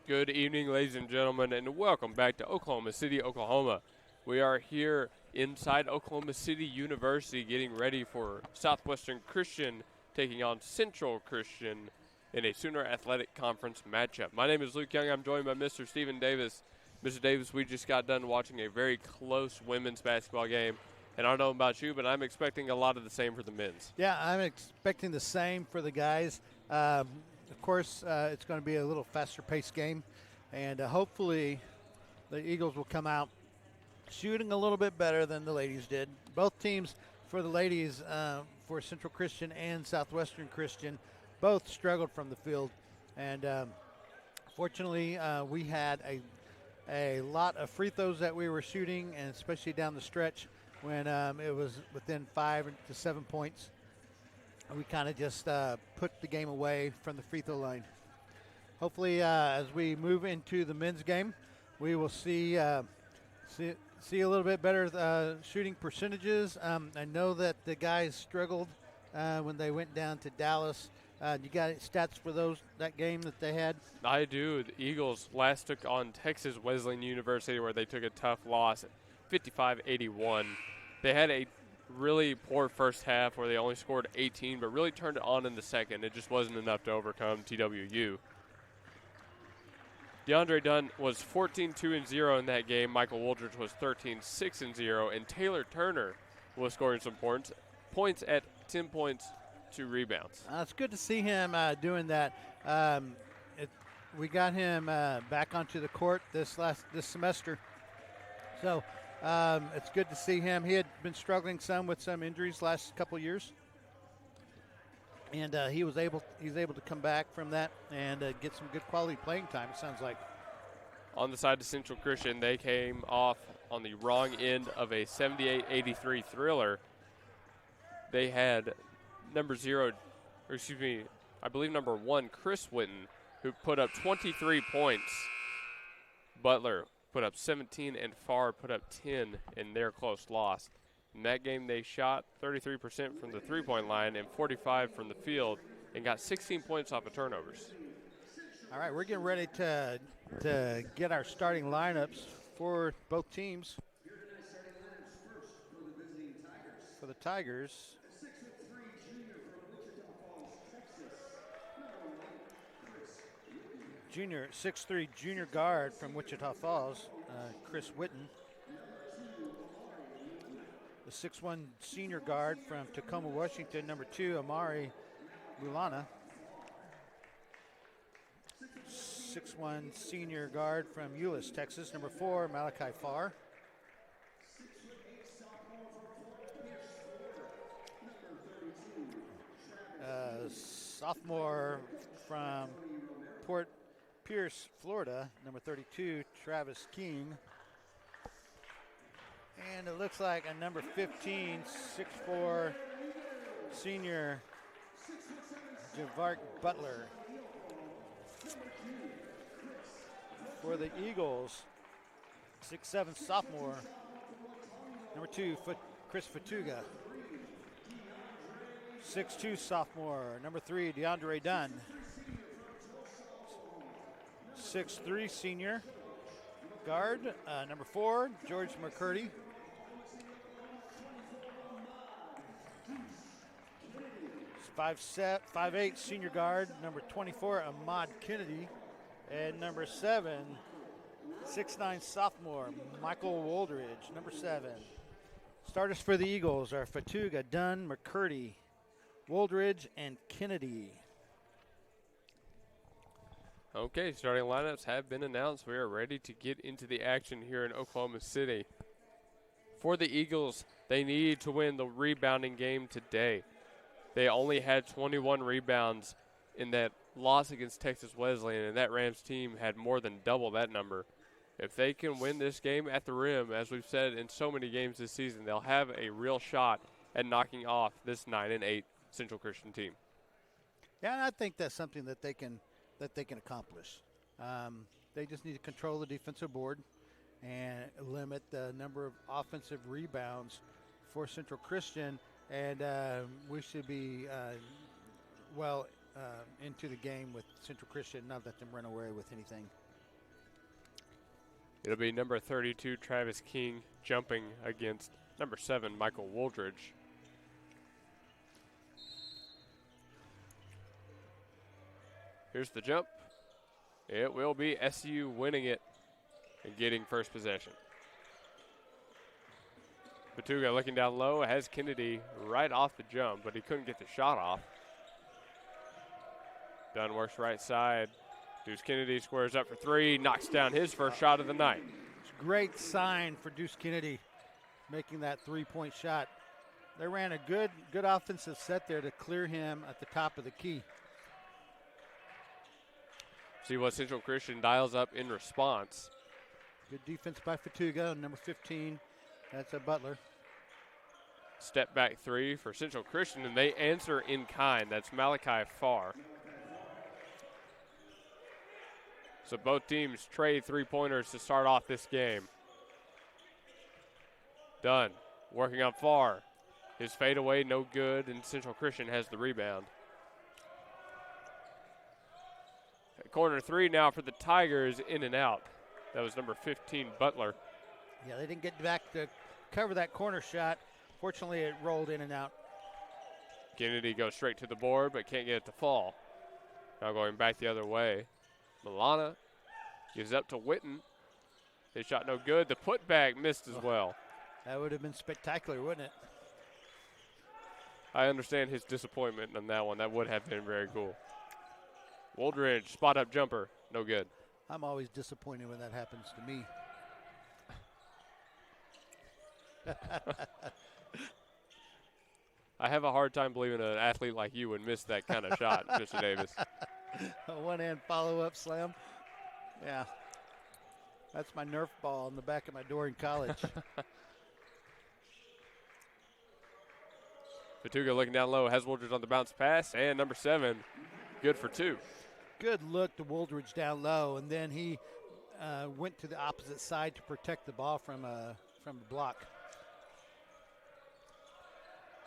Good evening, ladies and gentlemen, and welcome back to Oklahoma City, Oklahoma. We are here inside Oklahoma City University getting ready for Southwestern Christian taking on Central Christian in a Sooner Athletic Conference matchup. My name is Luke Young. I'm joined by Mr. Stephen Davis. Mr. Davis, we just got done watching a very close women's basketball game, and I don't know about you, but I'm expecting a lot of the same for the men's. Yeah, I'm expecting the same for the guys. Of course, it's going to be a little faster-paced game, and hopefully the Eagles will come out shooting a little bit better than the ladies did. Both teams, for the ladies, for Central Christian and Southwestern Christian, both struggled from the field, and fortunately we had a lot of free throws that we were shooting, and especially down the stretch when it was within 5 to 7 points. We kind of just put the game away from the free throw line. Hopefully, as we move into the men's game, we will see a little bit better shooting percentages. I know that the guys struggled when they went down to Dallas. You got stats for that game that they had? I do. The Eagles last took on Texas Wesleyan University, where they took a tough loss at 55-81. They had a really poor first half where they only scored 18, but really turned it on in the second. It just wasn't enough to overcome TWU. DeAndre Dunn was 14-2-0 in that game. Michael Woldridge was 13-6-0, and Taylor Turner was scoring some points at 10 points, 2 rebounds. It's good to see him doing that. We got him back onto the court this semester, so it's good to see him. He had been struggling some with some injuries last couple years, and he's able to come back from that and get some good quality playing time, it sounds like. On the side of Central Christian, they came off on the wrong end of a 78-83 thriller. They had number 1, Chris Witten, who put up 23 points. Butler put up 17, and Farr put up 10 in their close loss. In that game, they shot 33% from the three-point line and 45% from the field and got 16 points off of turnovers. All right, we're getting ready to get our starting lineups for both teams. For the Tigers, junior 6'3" junior guard from Wichita Falls, Chris Witten. The 6'1" senior guard from Tacoma, Washington, number 2, Amari Mulana. 6'1" senior guard from Euless, Texas, number 4, Malachi Farr. Sophomore from Port Pierce, Florida, number 32, Travis King. And it looks like a number 15, 6'4", senior Javart Butler. For the Eagles, 6'7", sophomore, number 2, Chris Fatuga. 6'2", sophomore, number 3, DeAndre Dunn. 6'3", senior guard, number 4, George McCurdy. 5'8", senior guard, number 24, Ahmad Kennedy. And number 7, 6'9", sophomore, Michael Woldridge, number 7. Starters for the Eagles are Fatuga, Dunn, McCurdy, Woldridge, and Kennedy. Okay, starting lineups have been announced. We are ready to get into the action here in Oklahoma City. For the Eagles, they need to win the rebounding game today. They only had 21 rebounds in that loss against Texas Wesleyan, and that Rams team had more than double that number. If they can win this game at the rim, as we've said in so many games this season, they'll have a real shot at knocking off this 9-8 Central Christian team. Yeah, and I think that's something that they can accomplish. They just need to control the defensive board and limit the number of offensive rebounds for Central Christian, and we should be well into the game with Central Christian, not let them run away with anything. It'll be number 32, Travis King, jumping against number 7, Michael Wooldridge. Here's the jump. It will be SCU winning it and getting first possession. Batuga looking down low, has Kennedy right off the jump, but he couldn't get the shot off. Dunn works right side. Deuce Kennedy squares up for 3, knocks down his first shot of the night. It's a great sign for Deuce Kennedy making that 3-point shot. They ran a good offensive set there to clear him at the top of the key. See what Central Christian dials up in response. Good defense by Fatuga, number 15. That's a Butler. Step back 3 for Central Christian, and they answer in kind. That's Malachi Farr. So both teams trade 3-pointers to start off this game. Dunn working on Farr. His fadeaway, no good, and Central Christian has the rebound. Corner 3 now for the Tigers, in and out. That was number 15, Butler. Yeah, they didn't get back to cover that corner shot. Fortunately, it rolled in and out. Kennedy goes straight to the board, but can't get it to fall. Now going back the other way. Milana gives up to Witten. His shot no good. The putback missed as well. That would have been spectacular, wouldn't it? I understand his disappointment on that one. That would have been very cool. Wooldridge, spot up jumper, no good. I'm always disappointed when that happens to me. I have a hard time believing an athlete like you would miss that kind of shot, Mr. Davis. A one-hand follow-up slam. Yeah. That's my Nerf ball on the back of my door in college. Fatuga looking down low, has Wooldridge on the bounce pass, and number 7, good for 2. Good look to Wooldridge down low, and then he went to the opposite side to protect the ball from a block.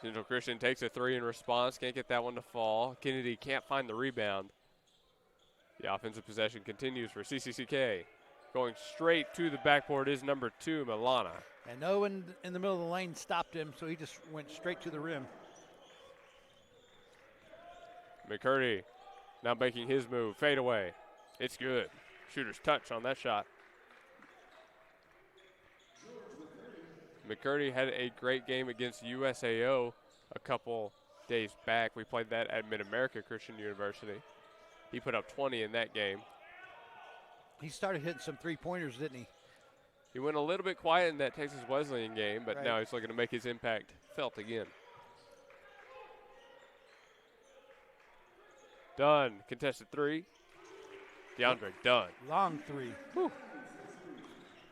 Central Christian takes a 3 in response, can't get that one to fall. Kennedy can't find the rebound. The offensive possession continues for CCCK. Going straight to the backboard is number 2, Milana. And no one in the middle of the lane stopped him, so he just went straight to the rim. McCurdy now making his move, fade away. It's good. Shooter's touch on that shot. McCurdy had a great game against USAO a couple days back. We played that at Mid-America Christian University. He put up 20 in that game. He started hitting some three-pointers, didn't he? He went a little bit quiet in that Texas Wesleyan game, but now he's looking to make his impact felt again. Dunn, contested 3. DeAndre Dunn. Long 3. Whew.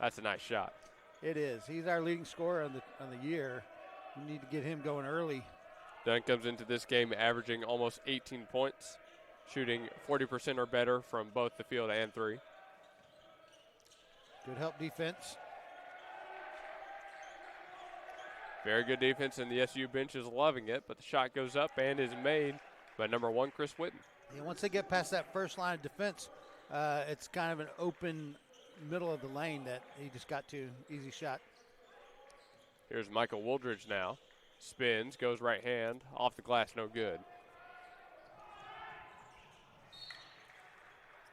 That's a nice shot. It is. He's our leading scorer on the year. We need to get him going early. Dunn comes into this game averaging almost 18 points, shooting 40% or better from both the field and 3. Good help defense. Very good defense, and the SU bench is loving it, but the shot goes up and is made by number 1, Chris Witten. And once they get past that first line of defense, it's kind of an open middle of the lane that he just got to. Easy shot. Here's Michael Wooldridge now. Spins, goes right hand, off the glass, no good.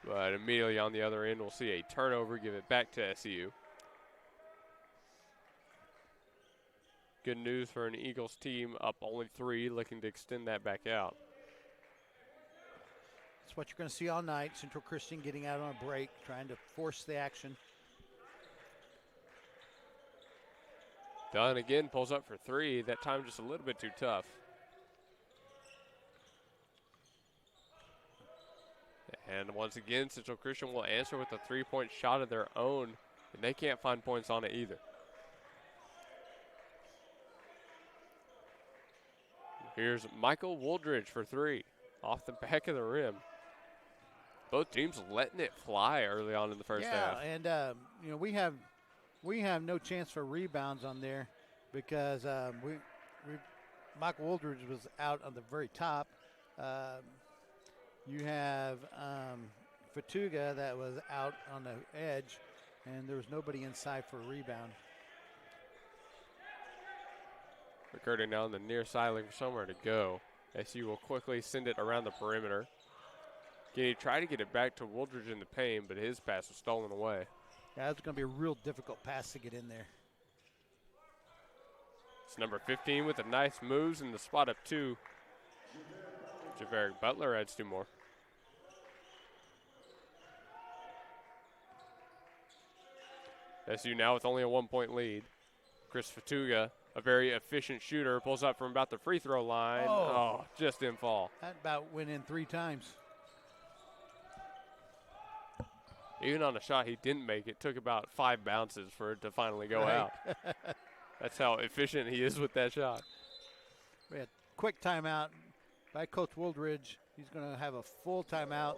But immediately on the other end, we'll see a turnover, give it back to SCU. Good news for an Eagles team up only 3, looking to extend that back out. That's what you're going to see all night. Central Christian getting out on a break, trying to force the action. Dunn again pulls up for 3. That time just a little bit too tough. And once again, Central Christian will answer with a 3-point shot of their own, and they can't find points on it either. Here's Michael Wooldridge for 3, off the back of the rim. Both teams letting it fly early on in the first half. Yeah, and we have no chance for rebounds on there because Michael Wooldridge was out on the very top. You have Fatuga that was out on the edge, and there was nobody inside for a rebound. McCurdy now on the near side looking for somewhere to go. SCU will quickly send it around the perimeter. He tried to get it back to Wooldridge in the paint, but his pass was stolen away. Yeah, it's going to be a real difficult pass to get in there. It's number 15 with the nice moves in the spot up 2. Javaric Butler adds 2 more. SU now with only a 1-point lead. Chris Fatuga, a very efficient shooter, pulls up from about the free throw line. Oh, just didn't fall. That about went in 3 times. Even on a shot he didn't make, it took about 5 bounces for it to finally go out. That's how efficient he is with that shot. We had quick timeout by Coach Wooldridge. He's going to have a full timeout.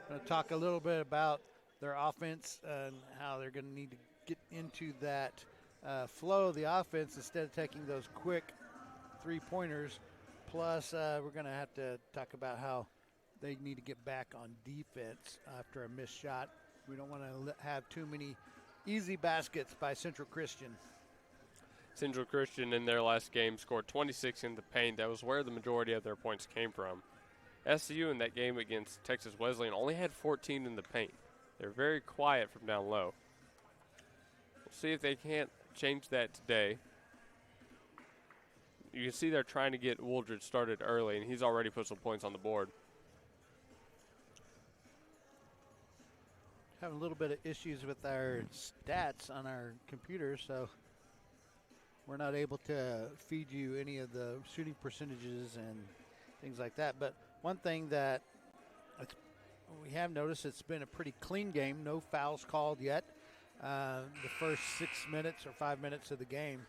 Going to talk a little bit about their offense and how they're going to need to get into that flow of the offense instead of taking those quick 3-pointers. Plus, we're going to have to talk about how they need to get back on defense after a missed shot. We don't want to have too many easy baskets by Central Christian. Central Christian in their last game scored 26 in the paint. That was where the majority of their points came from. SCU in that game against Texas Wesleyan only had 14 in the paint. They're very quiet from down low. We'll see if they can't change that today. You can see they're trying to get Wooldridge started early, and he's already put some points on the board. Having a little bit of issues with our stats on our computer, so we're not able to feed you any of the shooting percentages and things like that. But one thing that we have noticed, it's been a pretty clean game. No fouls called yet. The first 6 minutes or 5 minutes of the game.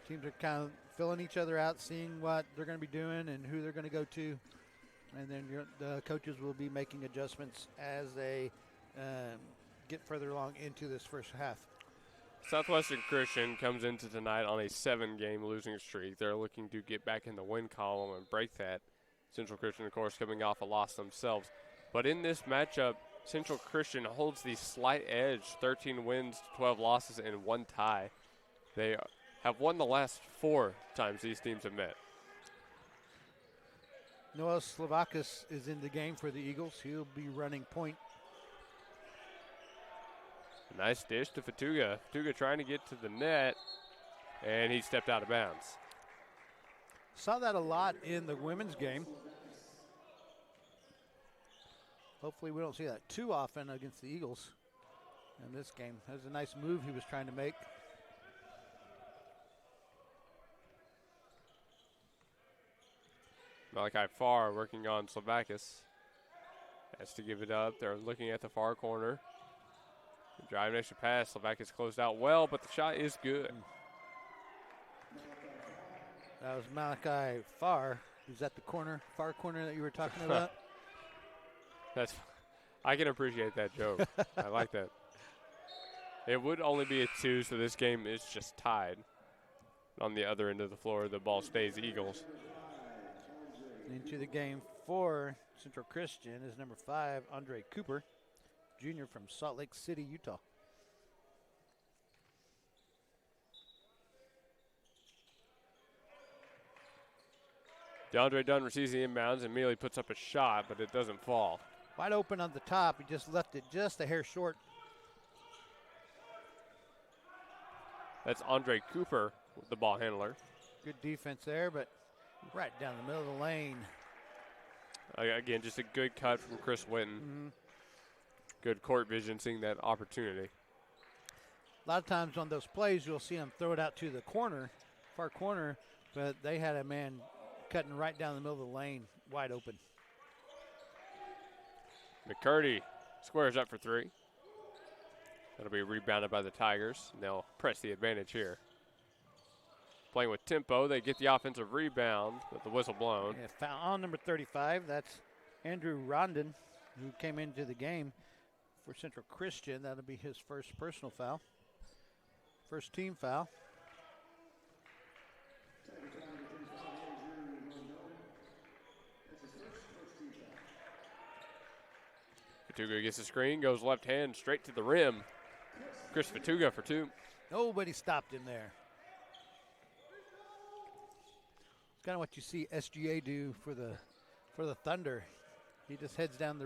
Teams are kind of filling each other out, seeing what they're going to be doing and who they're going to go to. And then the coaches will be making adjustments as they get further along into this first half. Southwestern Christian comes into tonight on a 7-game losing streak. They're looking to get back in the win column and break that. Central Christian, of course, coming off a loss themselves. But in this matchup, Central Christian holds the slight edge, 13 wins, 12 losses, and 1 tie. They have won the last 4 times these teams have met. Noah Slovakis is in the game for the Eagles. He'll be running point. Nice dish to Fatuga. Fatuga trying to get to the net, and he stepped out of bounds. Saw that a lot in the women's game. Hopefully we don't see that too often against the Eagles in this game. That was a nice move he was trying to make. Malachi Farr working on Slovakis. Has to give it up. They're looking at the far corner. The drive extra pass. Slovakis closed out well, but the shot is good. That was Malachi Farr. Is that the corner, far corner that you were talking about? I can appreciate that joke. I like that. It would only be a 2, so this game is just tied. On the other end of the floor, the ball stays Eagles. Into the game for Central Christian is number 5, Andre Cooper, junior from Salt Lake City, Utah. DeAndre Dunn receives the inbounds and immediately puts up a shot, but it doesn't fall. Wide open on the top. He just left it just a hair short. That's Andre Cooper, the ball handler. Good defense there, but right down the middle of the lane. Again, just a good cut from Chris Witten. Mm-hmm. Good court vision, seeing that opportunity. A lot of times on those plays, you'll see him throw it out to the corner, far corner, but they had a man cutting right down the middle of the lane, wide open. McCurdy squares up for 3. That'll be rebounded by the Tigers. And they'll press the advantage here. Playing with tempo, they get the offensive rebound with the whistle blown. Yeah, foul on number 35. That's Andrew Rondon, who came into the game for Central Christian. That'll be his first personal foul. First team foul. Fatuga gets the screen, goes left hand straight to the rim. Chris Fatuga for 2. Nobody stopped him there. It's kind of what you see SGA do for the Thunder. He just heads down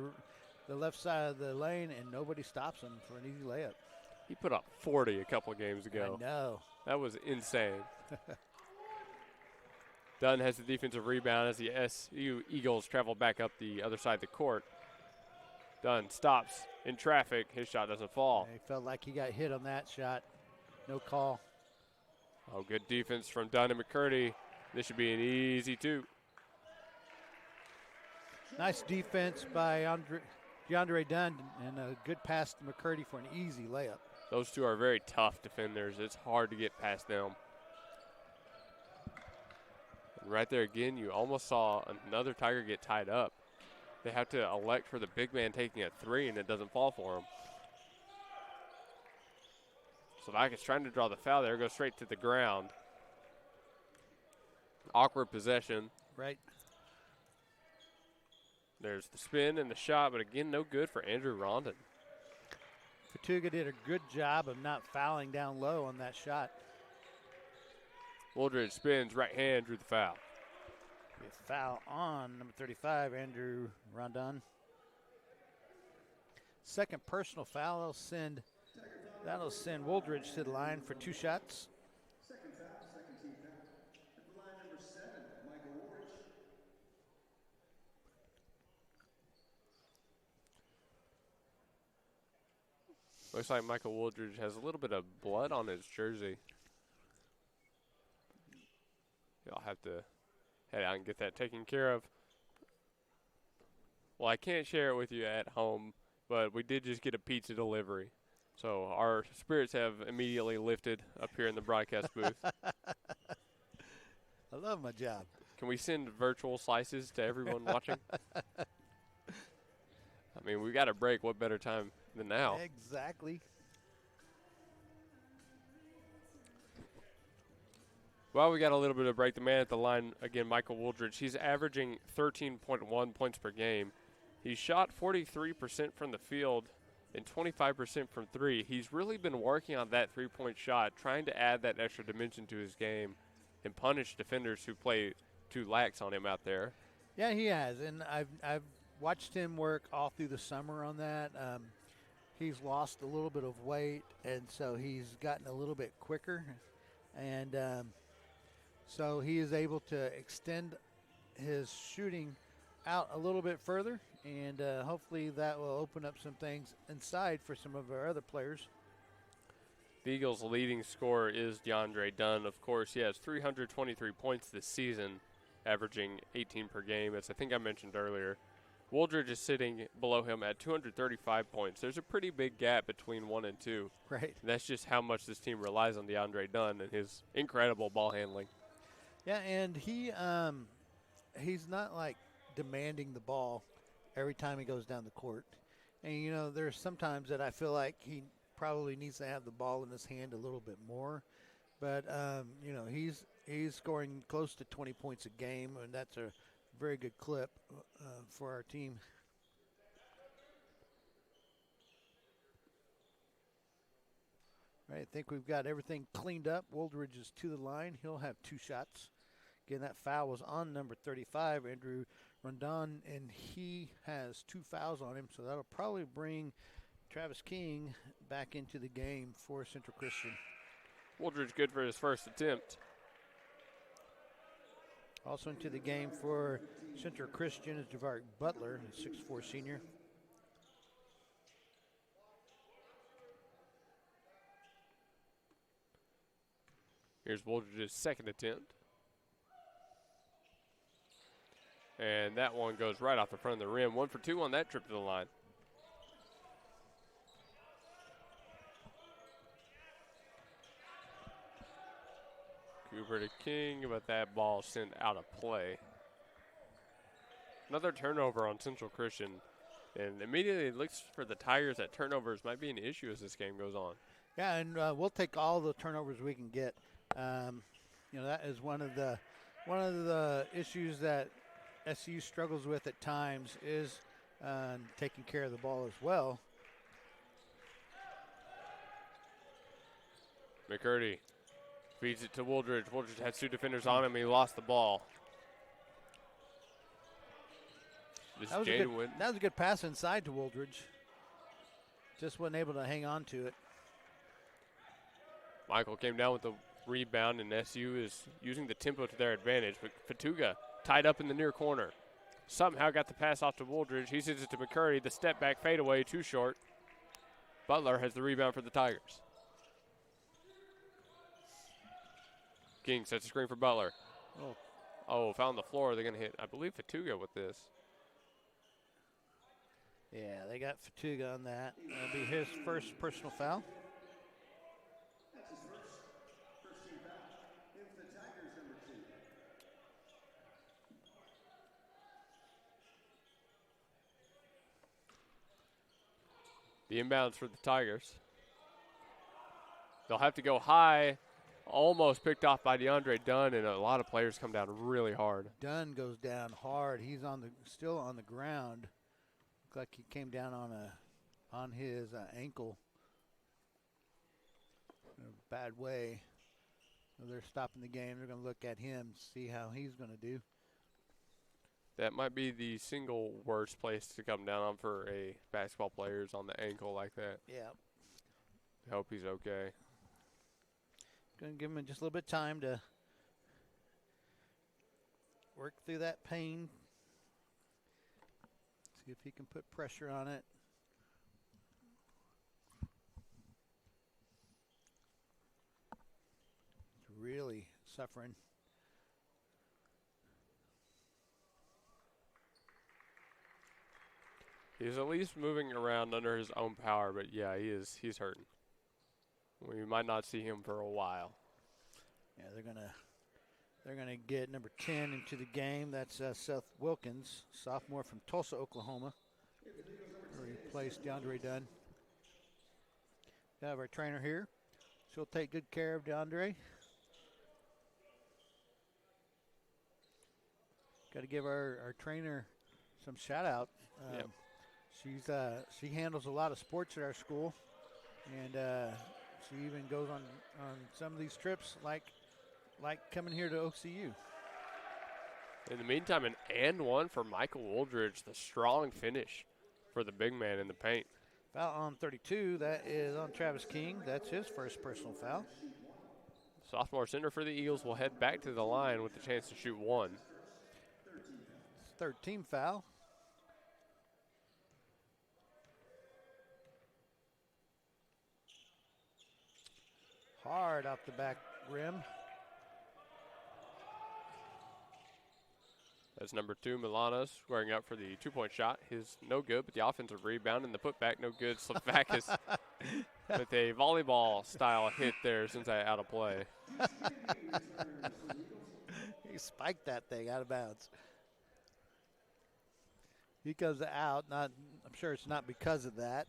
the left side of the lane, and nobody stops him for an easy layup. He put up 40 a couple of games ago. I know. That was insane. Dunn has the defensive rebound as the SCU Eagles travel back up the other side of the court. Dunn stops in traffic. His shot doesn't fall. He felt like he got hit on that shot. No call. Oh, good defense from Dunn and McCurdy. This should be an easy 2. Nice defense by DeAndre Dunn, and a good pass to McCurdy for an easy layup. Those two are very tough defenders. It's hard to get past them. And right there again, you almost saw another Tiger get tied up. They have to elect for the big man taking a 3, and it doesn't fall for him. Slovakia's trying to draw the foul there, goes straight to the ground. Awkward possession. Right. There's the spin and the shot, but again, no good for Andrew Rondon. Fatuga did a good job of not fouling down low on that shot. Wooldridge spins, right hand, drew the foul. A foul on number 35, Andrew Rondon. Second personal foul. That'll send Wooldridge to the line for 2 shots. Second foul, second team foul. At the line number 7, Michael Wooldridge. Looks like Michael Wooldridge has a little bit of blood on his jersey. I'll have to head out and get that taken care of. Well, I can't share it with you at home, but we did just get a pizza delivery. So our spirits have immediately lifted up here in the broadcast booth. I love my job. Can we send virtual slices to everyone watching? I mean, we got a break. What better time than now? Exactly. Well, we got a little bit of break. The man at the line, again, Michael Wooldridge, he's averaging 13.1 points per game. He shot 43% from the field and 25% from 3. He's really been working on that 3-point shot, trying to add that extra dimension to his game and punish defenders who play too lax on him out there. Yeah, he has, and I've watched him work all through the summer on that. He's lost a little bit of weight, and so he's gotten a little bit quicker, and so he is able to extend his shooting out a little bit further, and hopefully that will open up some things inside for some of our other players. The Eagles' leading scorer is DeAndre Dunn. Of course, he has 323 points this season, averaging 18 per game, as I think I mentioned earlier. Wooldridge is sitting below him at 235 points. There's a pretty big gap between 1 and 2. Right. And that's just how much this team relies on DeAndre Dunn and his incredible ball handling. Yeah, and he's not like demanding the ball every time he goes down the court. And, you know, there's sometimes that I feel like he probably needs to have the ball in his hand a little bit more. But, you know, he's scoring close to 20 points a game, and that's a very good clip for our team. All right, I think we've got everything cleaned up. Wooldridge is to the line. He'll have 2 shots. Again, that foul was on number 35, Andrew Rondon, and he has 2 fouls on him, so that'll probably bring Travis King back into the game for Central Christian. Wooldridge good for his first attempt. Also into the game for Central Christian is Javaric Butler, a 6'4" senior. Here's Wooldridge's second attempt. And that one goes right off the front of the rim. 1 for 2 on that trip to the line. Cooper to King, but that ball sent out of play. Another turnover on Central Christian. And immediately it looks for the Tigers that turnovers might be an issue as this game goes on. Yeah, and we'll take all the turnovers we can get. You know, that is one of the issues that SCU struggles with at times is taking care of the ball as well. McCurdy feeds it to Wooldridge. Wooldridge has 2 defenders on him. He lost the ball. That was a good pass inside to Wooldridge. Just wasn't able to hang on to it. Michael came down with the rebound, and SU is using the tempo to their advantage. But Fatuga tied up in the near corner. Somehow got the pass off to Wooldridge. He sends it to McCurdy. The step back fadeaway, too short. Butler has the rebound for the Tigers. King sets a screen for Butler. Oh, found the floor. They're going to hit, I believe, Fatuga with this. Yeah, they got Fatuga on that. That'll be his first personal foul. That's his first team foul. It's the Tigers, number 2. The inbounds for the Tigers. They'll have to go high. Almost picked off by DeAndre Dunn, and a lot of players come down really hard. Dunn goes down hard. He's still on the ground. Looked like he came down on his ankle in a bad way. So they're stopping the game. They're going to look at him, see how he's going to do. That might be the single worst place to come down on for a basketball player is on the ankle like that. Yeah. I hope he's okay. Going to give him just a little bit of time to work through that pain. See if he can put pressure on it. He's really suffering. He's at least moving around under his own power, but yeah, he's hurting. We might not see him for a while. Yeah, they're gonna get number 10 into the game. That's Seth Wilkins, sophomore from Tulsa, Oklahoma. Replaced DeAndre Dunn. We have our trainer here. She'll take good care of DeAndre. Got to give our trainer some shout out. Yep. She handles a lot of sports at our school, and she even goes on some of these trips like coming here to OCU. In the meantime, an and one for Michael Wooldridge, the strong finish for the big man in the paint. Foul on 32. That is on Travis King. That's his first personal foul. Sophomore center for the Eagles will head back to the line with the chance to shoot one. Third team foul. Hard off the back rim. That's number 2, Milanos, squaring up for the two-point shot. His no good, but the offensive rebound and the putback no good. Slavakis with a volleyball-style hit there since I out of play. He spiked that thing out of bounds. He goes out. I'm sure it's not because of that.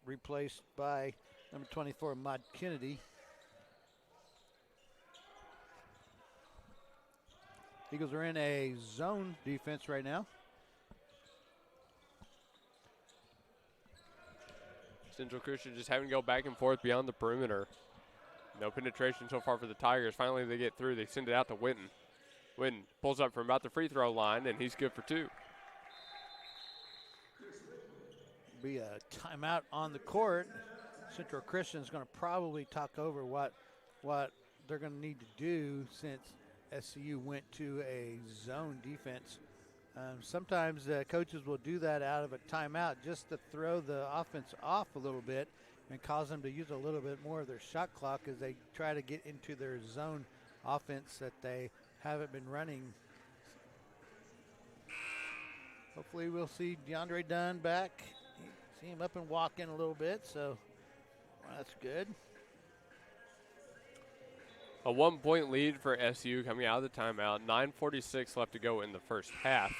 Replaced by number 24, Mod Kennedy. Eagles are in a zone defense right now. Central Christian just having to go back and forth beyond the perimeter. No penetration so far for the Tigers. Finally, they get through. They send it out to Witten. Witten pulls up from about the free throw line, and he's good for 2. Be a timeout on the court. Central Christian is going to probably talk over what they're going to need to do since SCU went to a zone defense. Sometimes coaches will do that out of a timeout just to throw the offense off a little bit and cause them to use a little bit more of their shot clock as they try to get into their zone offense that they haven't been running. Hopefully we'll see DeAndre Dunn back. See him up and walking a little bit, so that's good. A 1-point lead for SU coming out of the timeout. 9:46 left to go in the first half.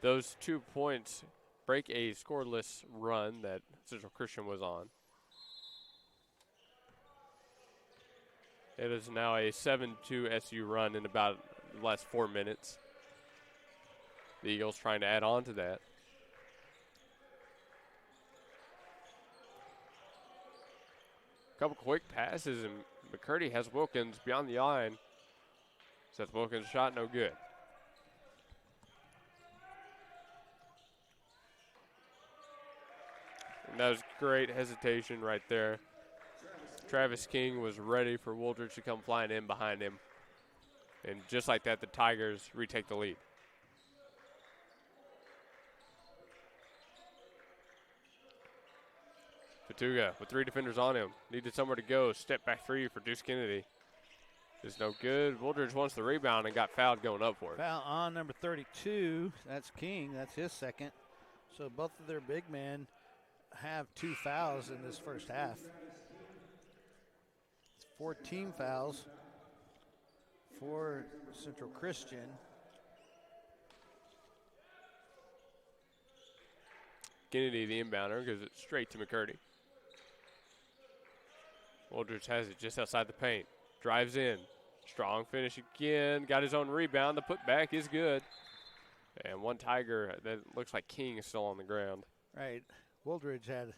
Those 2 points break a scoreless run that Central Christian was on. It is now a 7-2 SU run in about the last 4 minutes. The Eagles trying to add on to that. Couple quick passes, and McCurdy has Wilkins beyond the line. Seth Wilkins' shot no good. And that was great hesitation right there. Travis King was ready for Wooldridge to come flying in behind him. And just like that, the Tigers retake the lead. Fatuga with 3 defenders on him. Needed somewhere to go. Step back 3 for Deuce Kennedy. Is no good. Wooldridge wants the rebound and got fouled going up for it. Foul on number 32. That's King. That's his second. So both of their big men have 2 fouls in this first half. 14 fouls for Central Christian. Kennedy, the inbounder, gives it straight to McCurdy. Wooldridge has it just outside the paint. Drives in. Strong finish again. Got his own rebound. The putback is good. And one Tiger, that looks like King is still on the ground. Right. Wooldridge had a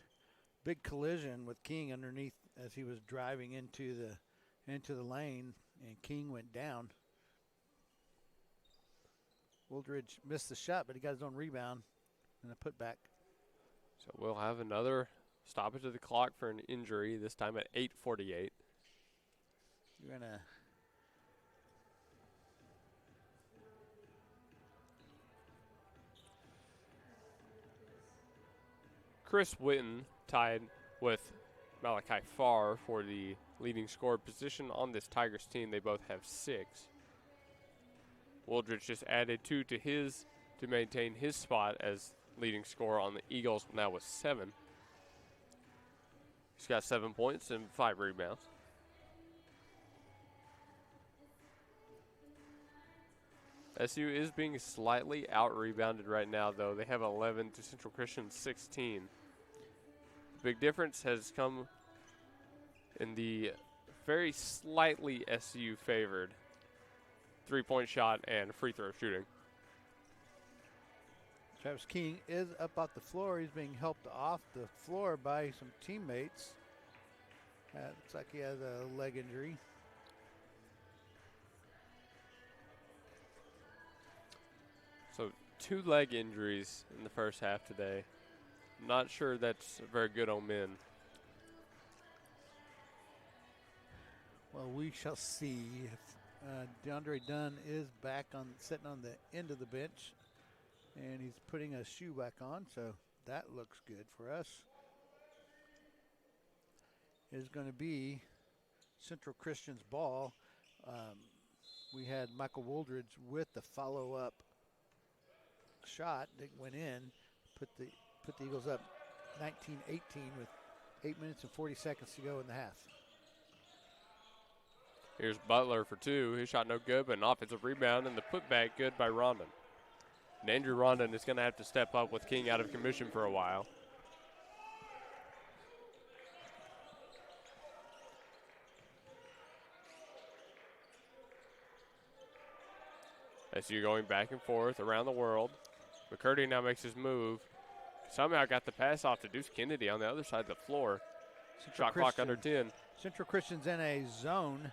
big collision with King underneath as he was driving into the lane, and King went down. Wooldridge missed the shot, but he got his own rebound and a putback. So we'll have another stoppage of the clock for an injury, this time at 8:48. You're going to Chris Witten tied with Malachi Farr for the leading scorer position on this Tigers team. They both have 6. Wooldridge just added 2 to his to maintain his spot as leading scorer on the Eagles now with 7. He's got 7 points and 5 rebounds. SCU is being slightly out-rebounded right now, though. They have 11 to Central Christian's 16. The big difference has come in the very slightly SCU favored 3-point shot and free throw shooting. Travis King is up off the floor. He's being helped off the floor by some teammates. Looks like he has a leg injury. So 2 leg injuries in the first half today. Not sure that's a very good omen. Well, we shall see. DeAndre Dunn is back sitting on the end of the bench, and he's putting a shoe back on, so that looks good for us. It is going to be Central Christian's ball. We had Michael Wooldridge with the follow-up shot that went in, put the Eagles up 19-18 with 8 minutes and 40 seconds to go in the half. Here's Butler for 2. His shot no good, but an offensive rebound and the putback good by Rondon. And Andrew Rondon is going to have to step up with King out of commission for a while. SU going back and forth around the world. McCurdy now makes his move. Somehow got the pass off to Deuce Kennedy on the other side of the floor. Shot clock under 10. Central Christian's in a zone.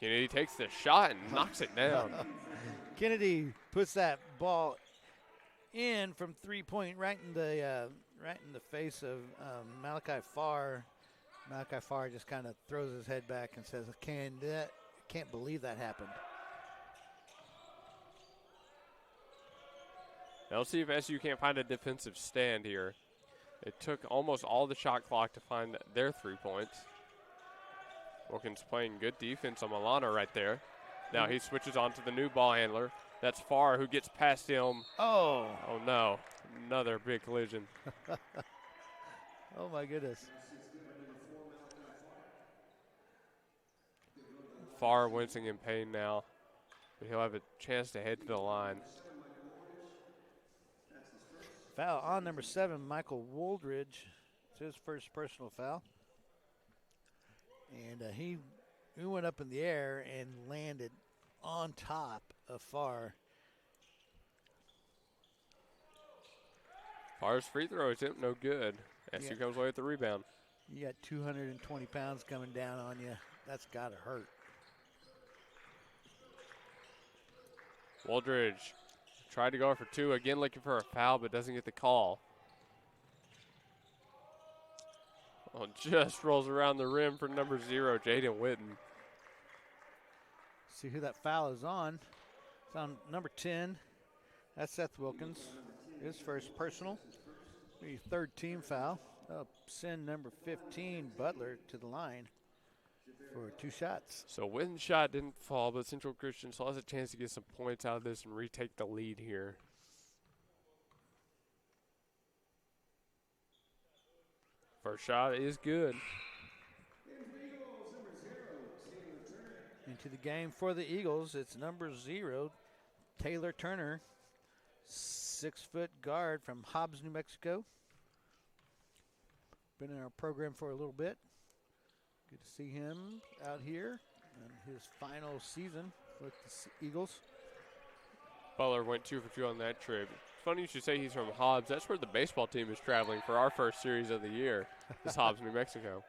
Kennedy takes the shot and knocks it down. Kennedy puts that ball in from 3-point right in the face of Malachi Farr. Malachi Farr just kind of throws his head back and says, can't believe that happened. Now let's see if SU can't find a defensive stand here. It took almost all the shot clock to find their 3 points. Wilkins playing good defense on Milano right there. Now he switches on to the new ball handler. That's Farr who gets past him. Oh no, another big collision. Oh my goodness. Farr wincing in pain now, but he'll have a chance to head to the line. Foul on number 7, Michael Wooldridge. It's his first personal foul. And he went up in the air and landed on top of Farr. Farr's free throw attempt, no good. SCU comes away with the rebound. You got 220 pounds coming down on you. That's got to hurt. Wooldridge tried to go for two, again looking for a foul, but doesn't get the call. Oh, just rolls around the rim for number 0, Jaden Witten. See who that foul is on. It's on number 10. That's Seth Wilkins. His first personal. Maybe third team foul. That'll send number 15, Butler, to the line for 2 shots. So Witten's shot didn't fall, but Central Christian still has a chance to get some points out of this and retake the lead here. First shot is good. Into the game for the Eagles, it's number 0, Taylor Turner, 6-foot guard from Hobbs, New Mexico. Been in our program for a little bit. Good to see him out here in his final season with the Eagles. Butler went 2 for 2 on that trip. It's funny you should say he's from Hobbs. That's where the baseball team is traveling for our first series of the year. Is Hobbs, New Mexico.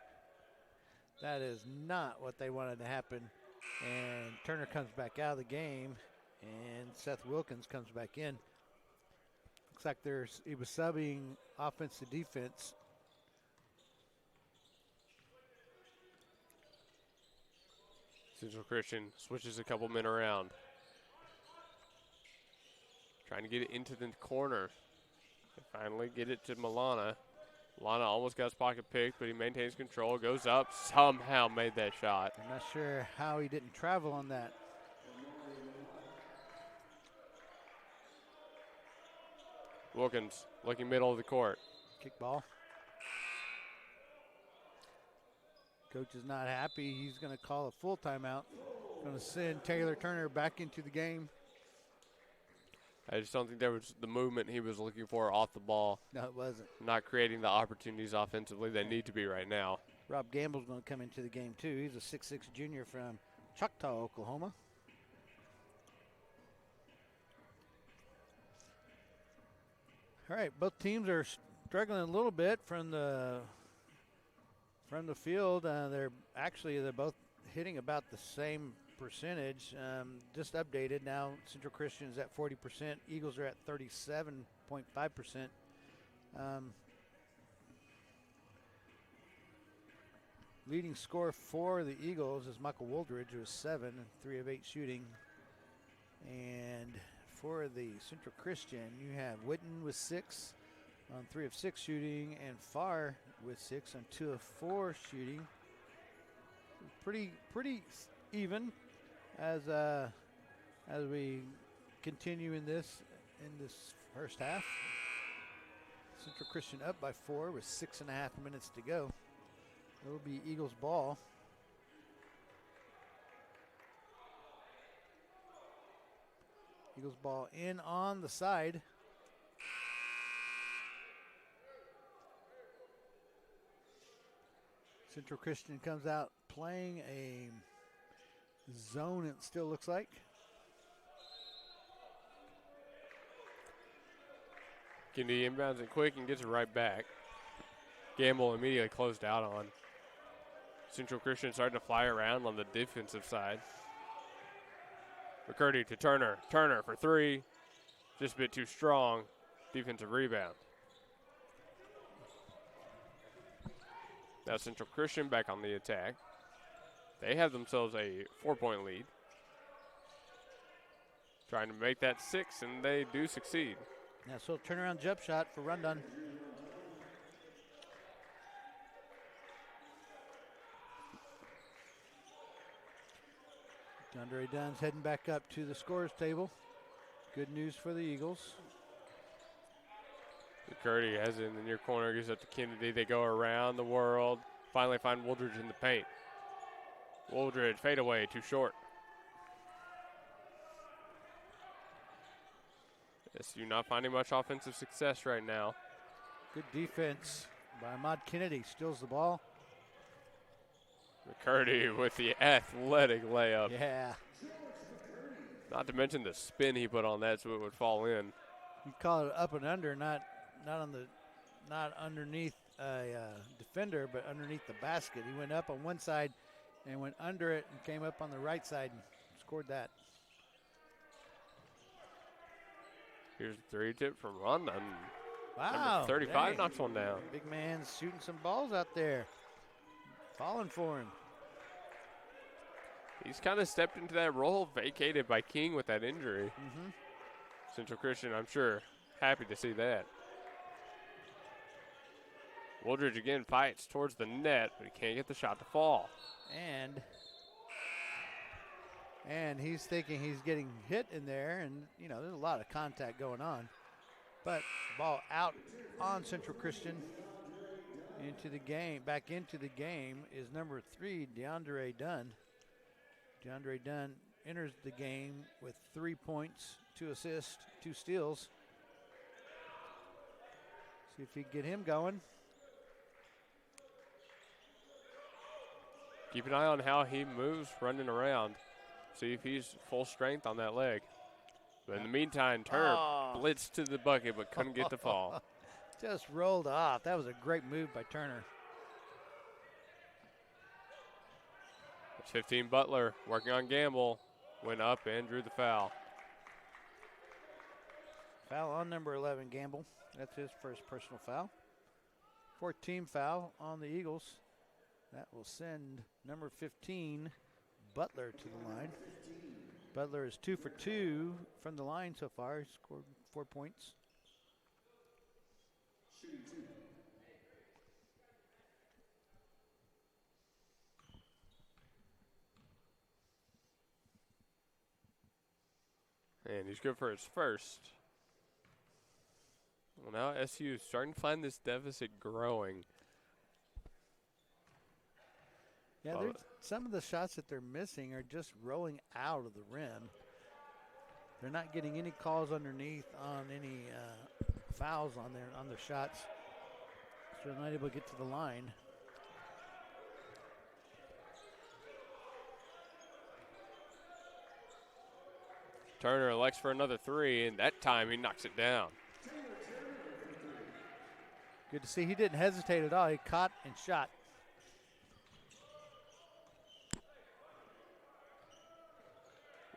That is not what they wanted to happen. And Turner comes back out of the game, and Seth Wilkins comes back in. Looks like he was subbing offense to defense. Central Christian switches a couple men around. Trying to get it into the corner. They finally get it to Milana. Milana almost got his pocket picked, but he maintains control, goes up, somehow made that shot. I'm not sure how he didn't travel on that. Wilkins looking middle of the court. Kick ball. Coach is not happy. He's going to call a full timeout. Going to send Taylor Turner back into the game. I just don't think there was the movement he was looking for off the ball. No, it wasn't. Not creating the opportunities offensively they need to be right now. Rob Gamble's going to come into the game, too. He's a 6'6 junior from Choctaw, Oklahoma. All right, both teams are struggling a little bit from the field. They're both hitting about the same percentage. Just updated now. Central Christian is at 40%. Eagles are at 37.5%. Leading scorer for the Eagles is Michael Wooldridge, who is 7, 3 of 8 shooting. And for the Central Christian, you have Witten with 6 on 3 of 6 shooting, and Farr with 6 on 2 of 4 shooting. Pretty even as we continue in this first half. Central Christian up by 4 with 6.5 minutes to go. It'll be Eagles ball. Eagles ball in on the side. Central Christian comes out playing a zone, it still looks like. Kennedy inbounds it quick and gets it right back. Gamble immediately closed out on. Central Christian starting to fly around on the defensive side. McCurdy to Turner. Turner for 3. Just a bit too strong. Defensive rebound. Now Central Christian back on the attack. They have themselves a 4-point lead. Trying to make that 6, and they do succeed. Yeah, so turnaround jump shot for Rundon. DeAndre Dunn's heading back up to the scorers table. Good news for the Eagles. McCurdy has it in the near corner, gives it to Kennedy. They go around the world. Finally find Wooldridge in the paint. Wooldridge, fade away, too short. SCU not finding much offensive success right now. Good defense by Ahmad Kennedy. Steals the ball. McCurdy with the athletic layup. Yeah. Not to mention the spin he put on that so it would fall in. You call it up and under, not underneath a defender, but underneath the basket. He went up on one side and went under it and came up on the right side and scored that. Here's a 3 tip from Rondon. Wow. Number 35 dang. knocks one down. Big man's shooting some balls out there. Falling for him. He's kind of stepped into that role vacated by King with that injury. Mm-hmm. Central Christian, I'm sure, happy to see that. Woodridge again fights towards the net, but he can't get the shot to fall. And he's thinking he's getting hit in there, and, you know, there's a lot of contact going on. But ball out on Central Christian into the game. Back into the game is number 3, DeAndre Dunn. DeAndre Dunn enters the game with 3 points, 2 assists, 2 steals. See if he can get him going. Keep an eye on how he moves running around. See if he's full strength on that leg. But in the meantime, Turner blitzed to the bucket but couldn't get the fall. Just rolled off. That was a great move by Turner. It's 15 Butler working on Gamble. Went up and drew the foul. Foul on number 11, Gamble. That's his first personal foul. 14 foul on the Eagles. That will send number 15, Butler, to the line. Butler is 2 for 2 from the line so far. He scored 4 points. And he's good for his first. Well, now SCU is starting to find this deficit growing. Yeah, some of the shots that they're missing are just rolling out of the rim. They're not getting any calls underneath on any fouls on their shots. So they're not able to get to the line. Turner elects for another 3, and that time he knocks it down. Good to see he didn't hesitate at all. He caught and shot.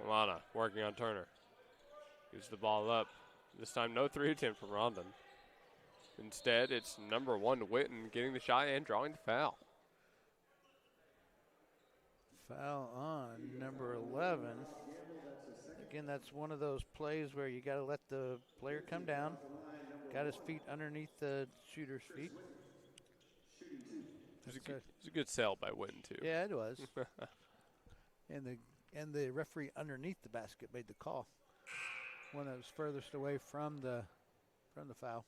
Milana working on Turner. Gives the ball up. This time no 3 attempt from Rondon. Instead, it's number 1 Witten getting the shot and drawing the foul. Foul on number 11. Again, that's one of those plays where you got to let the player come down. Got his feet underneath the shooter's feet. It was a good sell by Witten, too. Yeah, it was. and the referee underneath the basket made the call. One that was furthest away from the foul.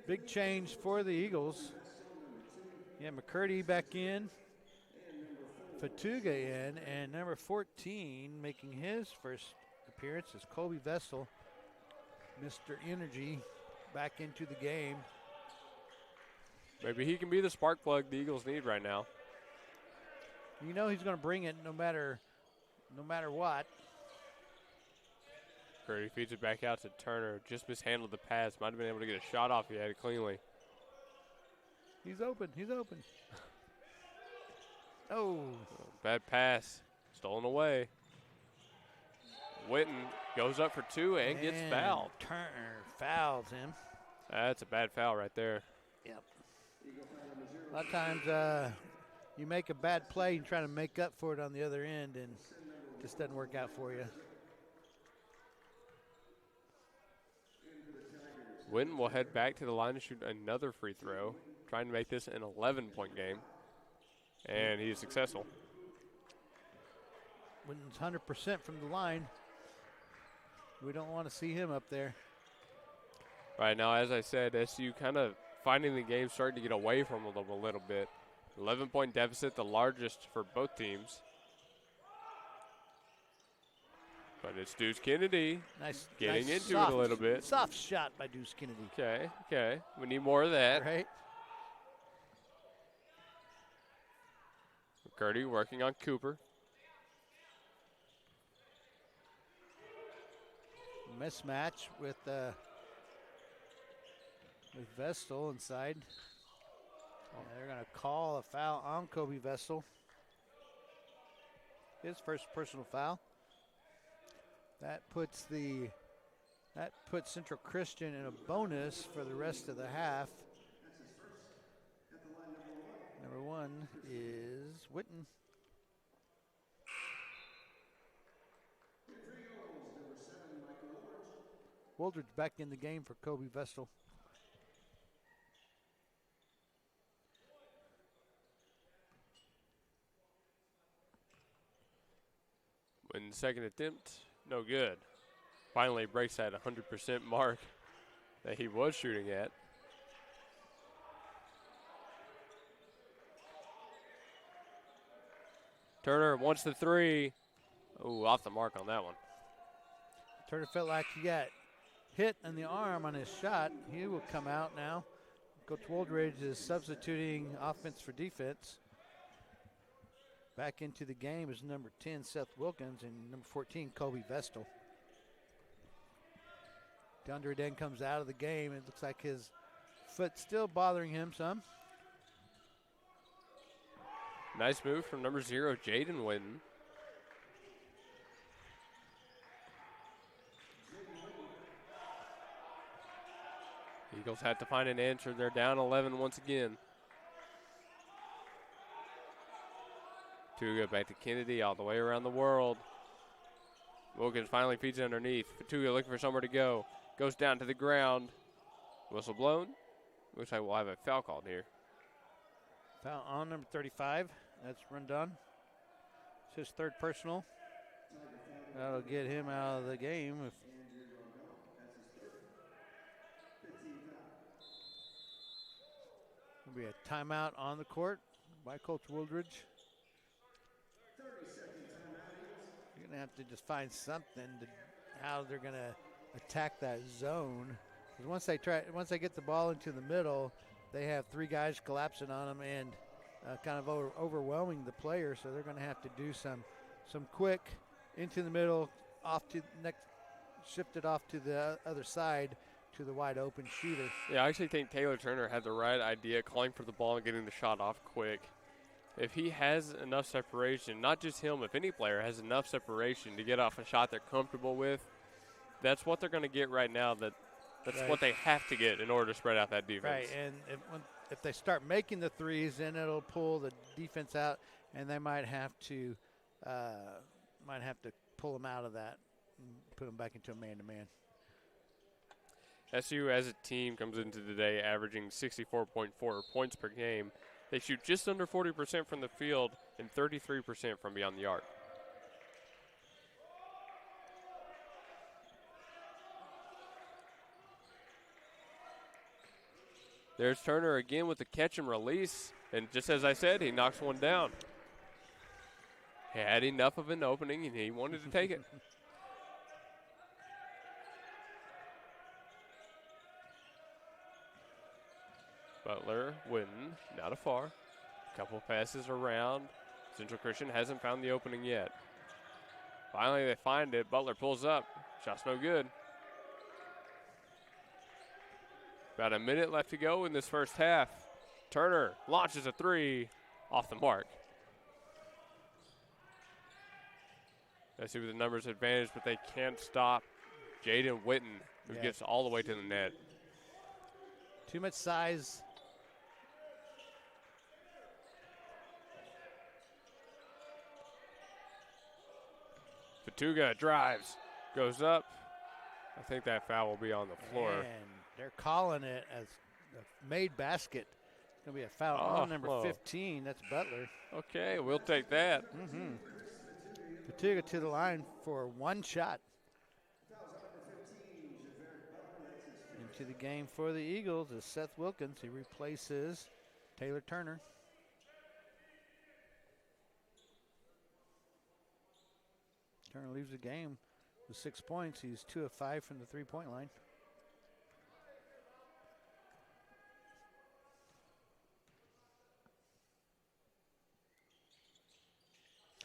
Big change for the Eagles. Yeah, McCurdy back in. Fatuga in, and number 14 making his first appearance is Kobe Vessel. Mr. Energy back into the game. Maybe he can be the spark plug the Eagles need right now. You know he's going to bring it no matter what. Curdy feeds it back out to Turner. Just mishandled the pass. Might have been able to get a shot off. He had it cleanly. He's open. Oh. Bad pass. Stolen away. Witten goes up for 2 and gets fouled. Turner fouls him. That's a bad foul right there. Yep. A lot of times you make a bad play and try to make up for it on the other end, and it just doesn't work out for you. Witten will head back to the line to shoot another free throw, trying to make this an 11-point game. And he is successful. Witten's 100% from the line. We don't want to see him up there. Right now, as I said, SU kind of finding the game, starting to get away from them a little bit. 11-point deficit, the largest for both teams. But it's Deuce Kennedy getting into it a little bit. Soft shot by Deuce Kennedy. Okay. We need more of that. Right. McCurdy working on Cooper. mismatch with Vestal inside. And they're going to call a foul on Kobe Vestal. His first personal foul. That puts Central Christian in a bonus for the rest of the half. Number 1 is Witten. Wooldridge back in the game for Kobe Vestal. When second attempt, no good. Finally breaks that 100% mark that he was shooting at. Turner wants the 3. Ooh, off the mark on that one. Turner felt like he got hit in the arm on his shot. He will come out now. Coach Wooldridge is substituting offense for defense. Back into the game is number 10, Seth Wilkins, and number 14, Kobe Vestal. DeAndre Den comes out of the game. It looks like his foot's still bothering him some. Nice move from number 0, Jaden Witten. Eagles had to find an answer. They're down 11 once again. Fatuga back to Kennedy all the way around the world. Wilkins finally feeds it underneath. Fatuga looking for somewhere to go. Goes down to the ground. Whistle blown. Looks like we'll have a foul called here. Foul on number 35. That's Rondon. It's his third personal. That'll get him out of the game. There'll be a timeout on the court by Coach Wooldridge. You're going to have to just find something to how they're going to attack that zone. Because once they get the ball into the middle, they have 3 guys collapsing on them and kind of overwhelming the player. So they're going to have to do some quick into the middle, off to next, shift it off to the other side to the wide open shooter. Yeah, I actually think Taylor Turner had the right idea, calling for the ball and getting the shot off quick. If he has enough separation, not just him, if any player has enough separation to get off a shot they're comfortable with, that's what they're going to get right now. That's right. What they have to get in order to spread out that defense. Right, and if they start making the threes, then it'll pull the defense out, and they might have to pull them out of that and put them back into a man-to-man. SCU as a team comes into the day averaging 64.4 points per game. They shoot just under 40% from the field and 33% from beyond the arc. There's Turner again with the catch and release. And just as I said, he knocks one down. He had enough of an opening and he wanted to take it. Butler, Witten, not a far. Couple passes around. Central Christian hasn't found the opening yet. Finally, they find it. Butler pulls up. Shot's no good. About a minute left to go in this first half. Turner launches a 3 off the mark. Let's see with the numbers advantage, but they can't stop Jaden Witten, who gets all the way to the net. Too much size. Fatuga drives, goes up. I think that foul will be on the floor. And they're calling it as a made basket. It's going to be a foul on number 15. That's Butler. Okay, we'll take that. Fatuga to the line for one shot. Into the game for the Eagles is Seth Wilkins. He replaces Taylor Turner. Turner leaves the game with 6 points. He's 2 of 5 from the three-point line.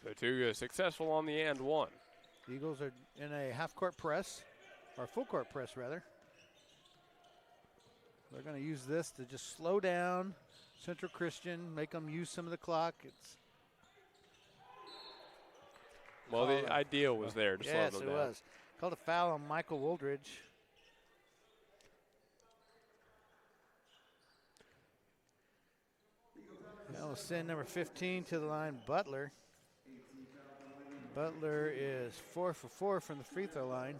Fatuga successful on the and one. The Eagles are in a half-court press. or full court press rather. They're going to use this to just slow down Central Christian, make them use some of the clock. Well, the idea was there to slow yes, them it down. was. Called a foul on Michael Woldridge. That will send number 15 to the line, Butler. Butler is 4 for 4 from the free throw line.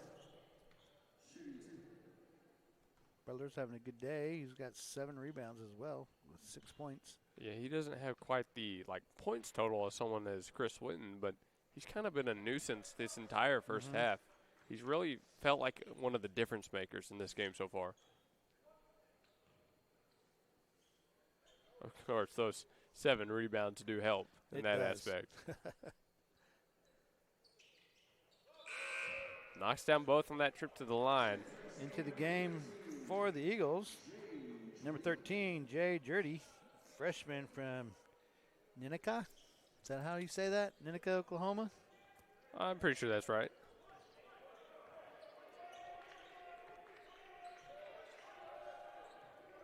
Butler's having a good day. He's got 7 rebounds as well with 6 points. Yeah, he doesn't have quite the points total as someone as Chris Witten, but he's kind of been a nuisance this entire first half. He's really felt like one of the difference makers in this game so far. Of course, those 7 rebounds do help in that aspect. Knocks down both on that trip to the line. Into the game for the Eagles, number 13, Jay Jurdy, freshman from Ninica. Is that how you say that? Ninica, Oklahoma? I'm pretty sure that's right.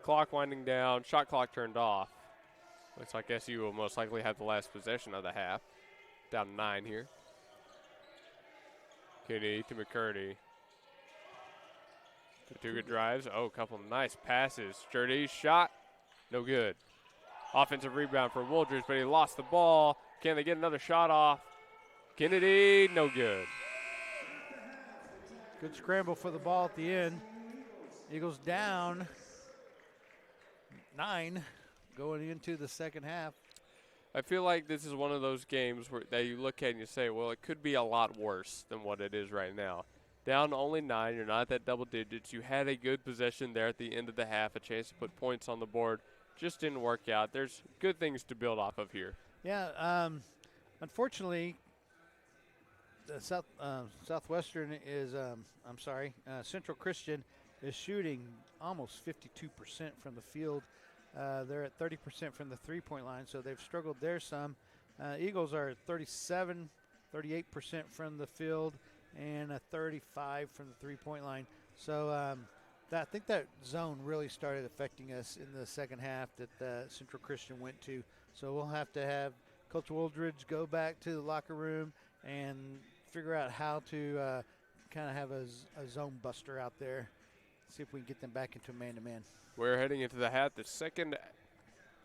Clock winding down, shot clock turned off. Looks like SU will most likely have the last possession of the half. Down 9 here. Kinney to McCurdy. Tortuga drives. Oh, a couple nice passes. Jurdy's shot, no good. Offensive rebound for Woldridge, but he lost the ball. Can they get another shot off? Kennedy, no good. Good scramble for the ball at the end. Eagles down 9 going into the second half. I feel like this is one of those games that you look at and you say, well, it could be a lot worse than what it is right now. Down only 9, you're not at double digits. You had a good possession there at the end of the half, a chance to put points on the board. Just didn't work out. There's good things to build off of here. Yeah, unfortunately, the Southwestern is, Central Christian is shooting almost 52% from the field. They're at 30% from the three-point line, so they've struggled there some. Eagles are at 38% from the field, and a 35 from the three-point line. So I think that zone really started affecting us in the second half that Central Christian went to. So we'll have to have Coach Woldridge go back to the locker room and figure out how to kind of have a zone buster out there, see if we can get them back into man-to-man. We're heading into the second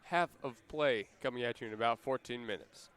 half of play coming at you in about 14 minutes.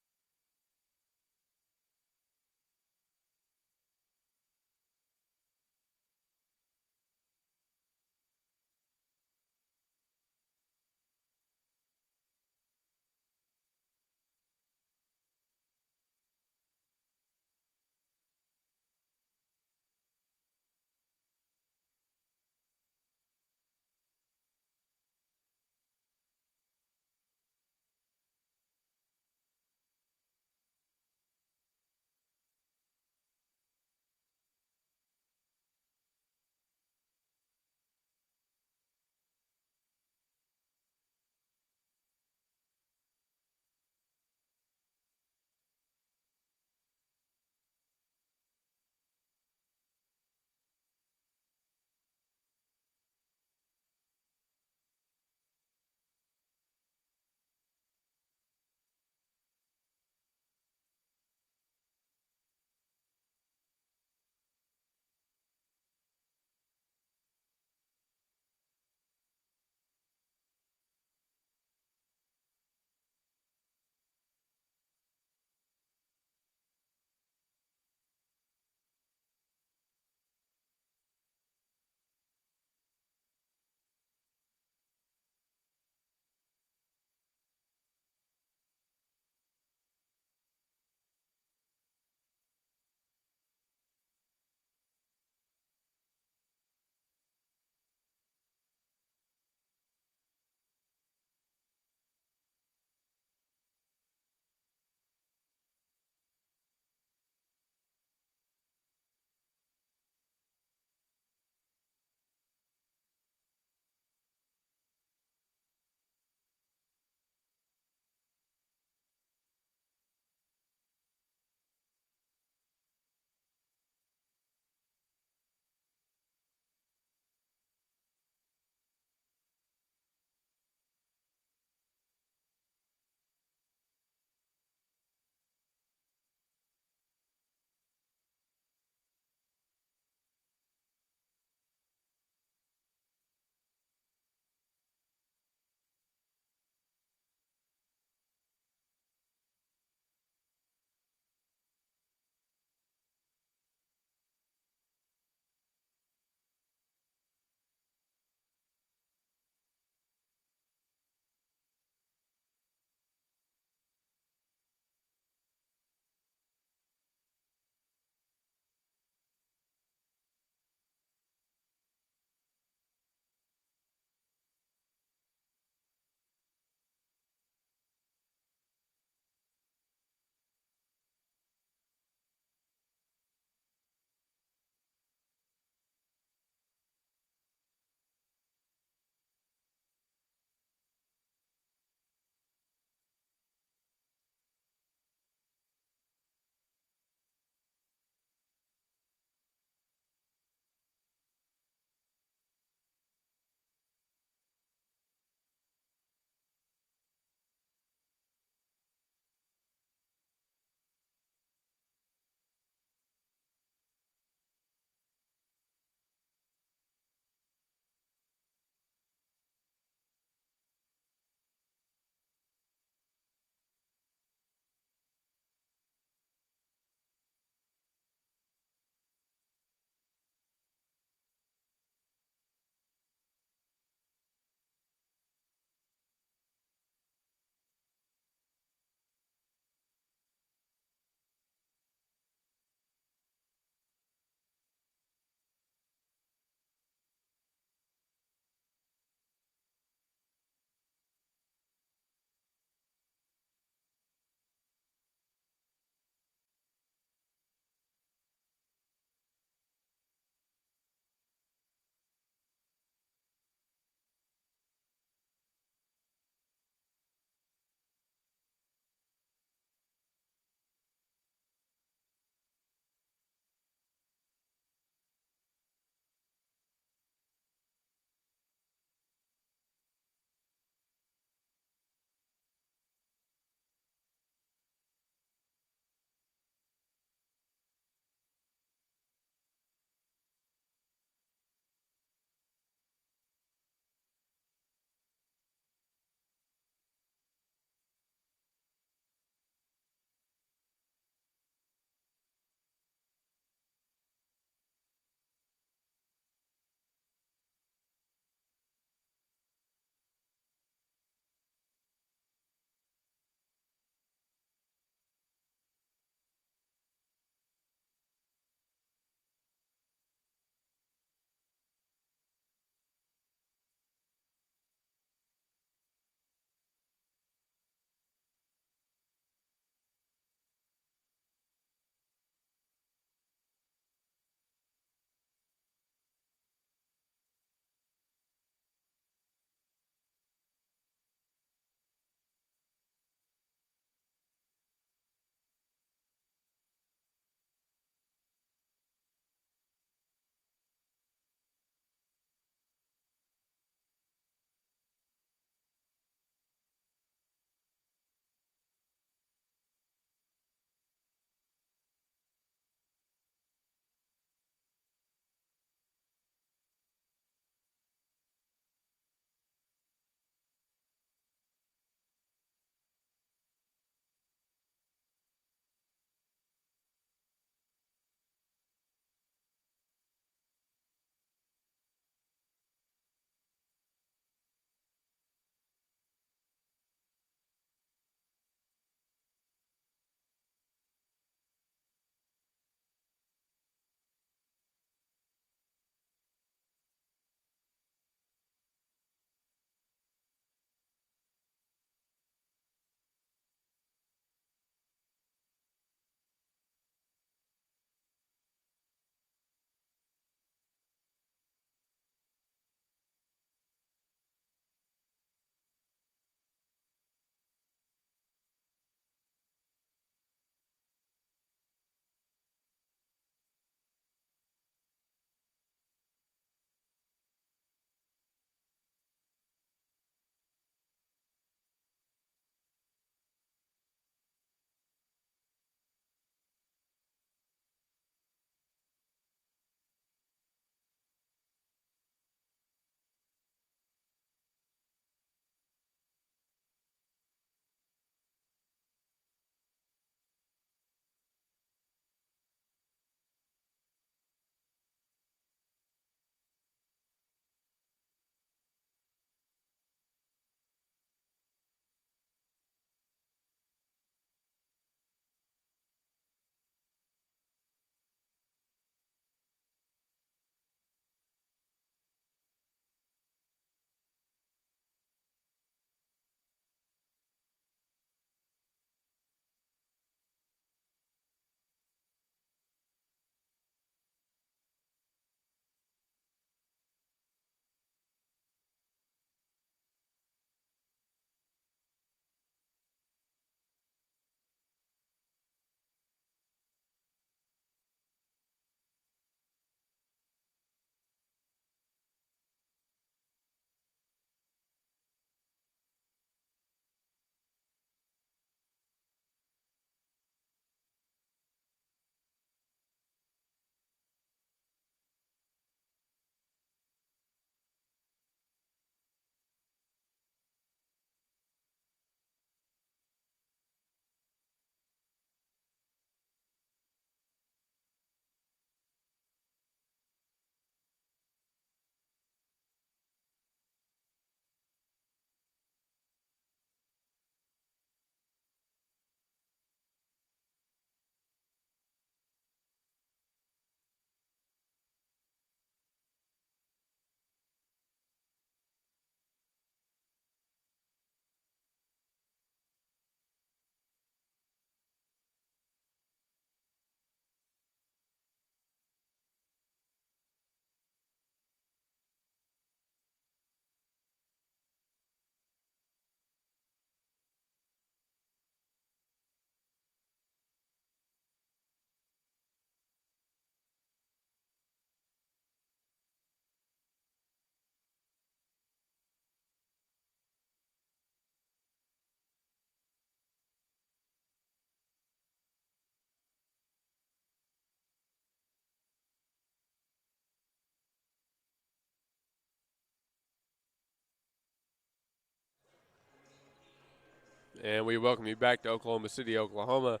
And we welcome you back to Oklahoma City, Oklahoma.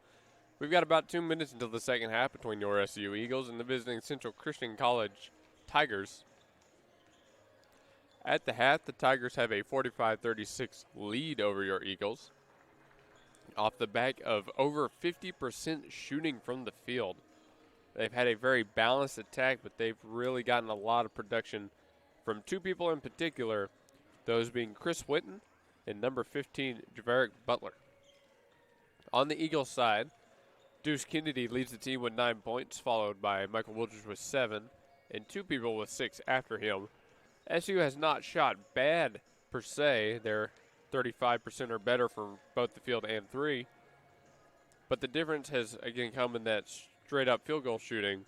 We've got about 2 minutes until the second half between your SCU Eagles and the visiting Central Christian College Tigers. At the half, the Tigers have a 45-36 lead over your Eagles, off the back of over 50% shooting from the field. They've had a very balanced attack, but they've really gotten a lot of production from two people in particular, those being Chris Whitten and number 15, Javerick Butler. On the Eagles side, Deuce Kennedy leads the team with 9 points, followed by Michael Wilders with 7, and two people with 6 after him. SU has not shot bad per se. They're 35% or better from both the field and three. But the difference has, again, come in that straight-up field goal shooting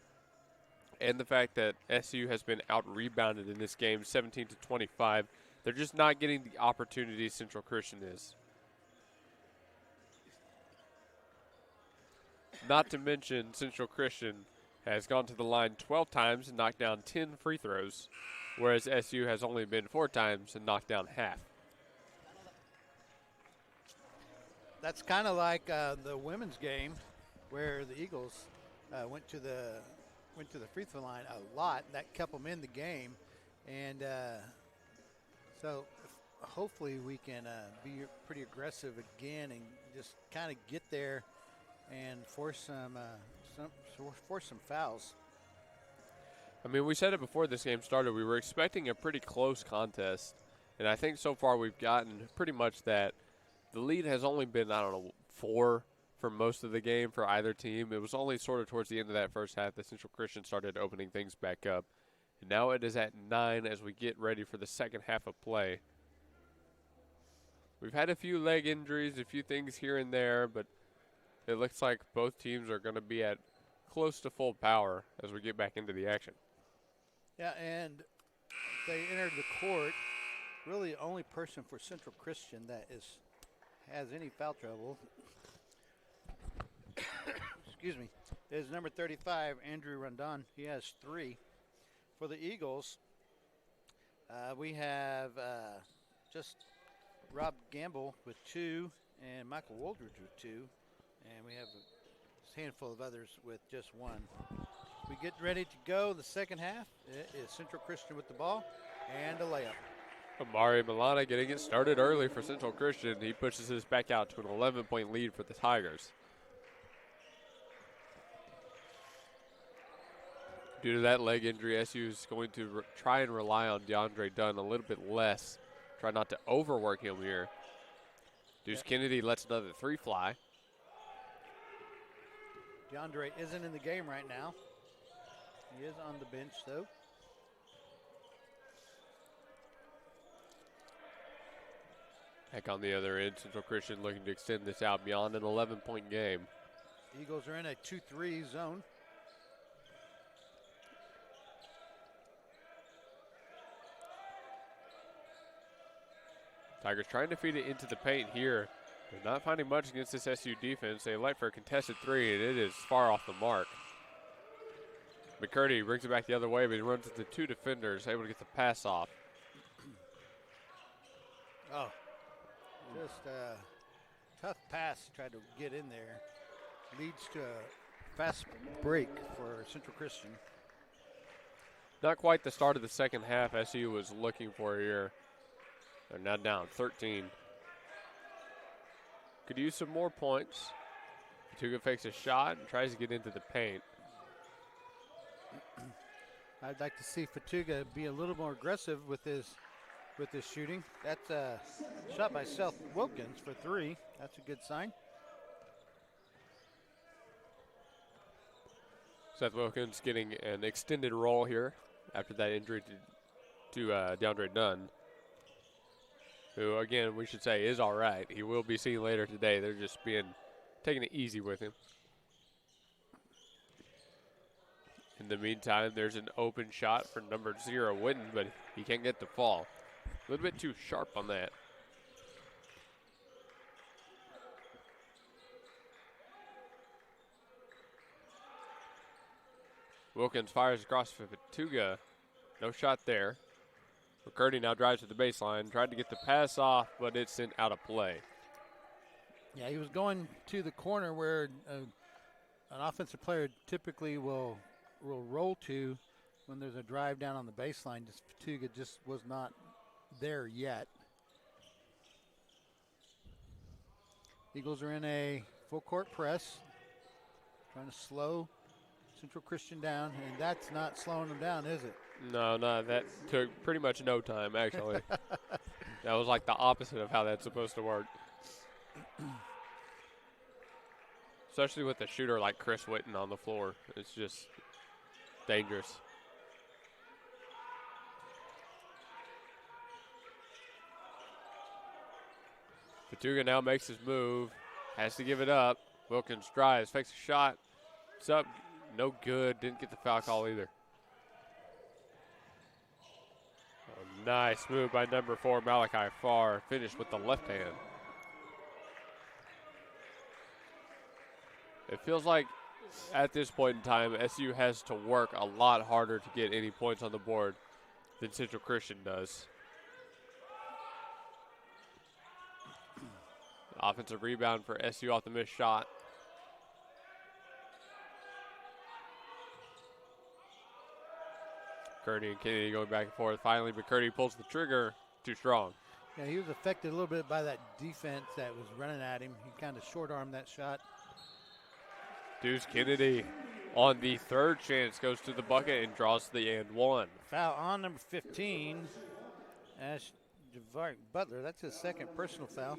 and the fact that SU has been out-rebounded in this game, 17-25. They're just not getting the opportunities Central Christian is. Not to mention, Central Christian has gone to the line 12 times and knocked down 10 free throws, whereas SU has only been 4 times and knocked down half. That's kind of like the women's game, where the Eagles went to the free throw line a lot. That kept them in the game, and so hopefully we can be pretty aggressive again and just kind of get there and force some fouls. I mean, we said it before this game started. We were expecting a pretty close contest, and I think so far we've gotten pretty much that. The lead has only been, 4 for most of the game for either team. It was only sort of towards the end of that first half that Central Christian started opening things back up. And now it is at 9 as we get ready for the second half of play. We've had a few leg injuries, a few things here and there, but it looks like both teams are going to be at close to full power as we get back into the action. Yeah, and they entered the court. Really, the only person for Central Christian that has any foul trouble, excuse me, is number 35, Andrew Rondon. He has 3. For the Eagles, we have just Rob Gamble with 2 and Michael Woldridge with 2, and we have a handful of others with just 1. We get ready to go the second half. It is Central Christian with the ball and a layup. Amari Milana getting it started early for Central Christian. He pushes this back out to an 11-point lead for the Tigers. Due to that leg injury, SU is going to try and rely on DeAndre Dunn a little bit less. Try not to overwork him here. Deuce Kennedy lets another 3 fly. DeAndre isn't in the game right now. He is on the bench, though. Back on the other end, Central Christian looking to extend this out beyond an 11-point game. Eagles are in a 2-3 zone. Tigers trying to feed it into the paint here. They're not finding much against this SU defense. They elect for a contested 3, and it is far off the mark. McCurdy brings it back the other way, but he runs into 2 defenders, able to get the pass off. Oh, just a tough pass, tried to get in there. Leads to a fast break for Central Christian. Not quite the start of the second half SU was looking for here. They're now down 13. Could use some more points. Tuga fakes a shot and tries to get into the paint. I'd like to see Fatuga be a little more aggressive with his shooting. That's a shot by Seth Wilkins for 3. That's a good sign. Seth Wilkins getting an extended role here after that injury to DeAndre Dunn, who, again, we should say is all right. He will be seen later today. They're just taking it easy with him. In the meantime, there's an open shot for number 0, Whitten, but he can't get the fall. A little bit too sharp on that. Wilkins fires across for Fatuga. No shot there. McCurdy now drives to the baseline, tried to get the pass off, but it's sent out of play. Yeah, he was going to the corner where an offensive player typically will roll to when there's a drive down on the baseline. Just Fatuga just was not there yet. Eagles are in a full court press, trying to slow Central Christian down, and that's not slowing them down, is it? No, that took pretty much no time, actually. That was like the opposite of how that's supposed to work. Especially with a shooter like Chris Witten on the floor. It's just dangerous. Fatuga now makes his move. Has to give it up. Wilkins drives, fakes a shot. It's up. No good. Didn't get the foul call either. A nice move by number 4, Malachi Farr. Finished with the left hand. It feels like at this point in time, SU has to work a lot harder to get any points on the board than Central Christian does. Offensive rebound for SU off the missed shot. Kearney and Kennedy going back and forth. Finally, McCurdy pulls the trigger. Too strong. Yeah, he was affected a little bit by that defense that was running at him. He kind of short-armed that shot. Deuce Kennedy on the third chance goes to the bucket and draws the and one. Foul on number 15, Ash Javaric Butler. That's his second personal foul.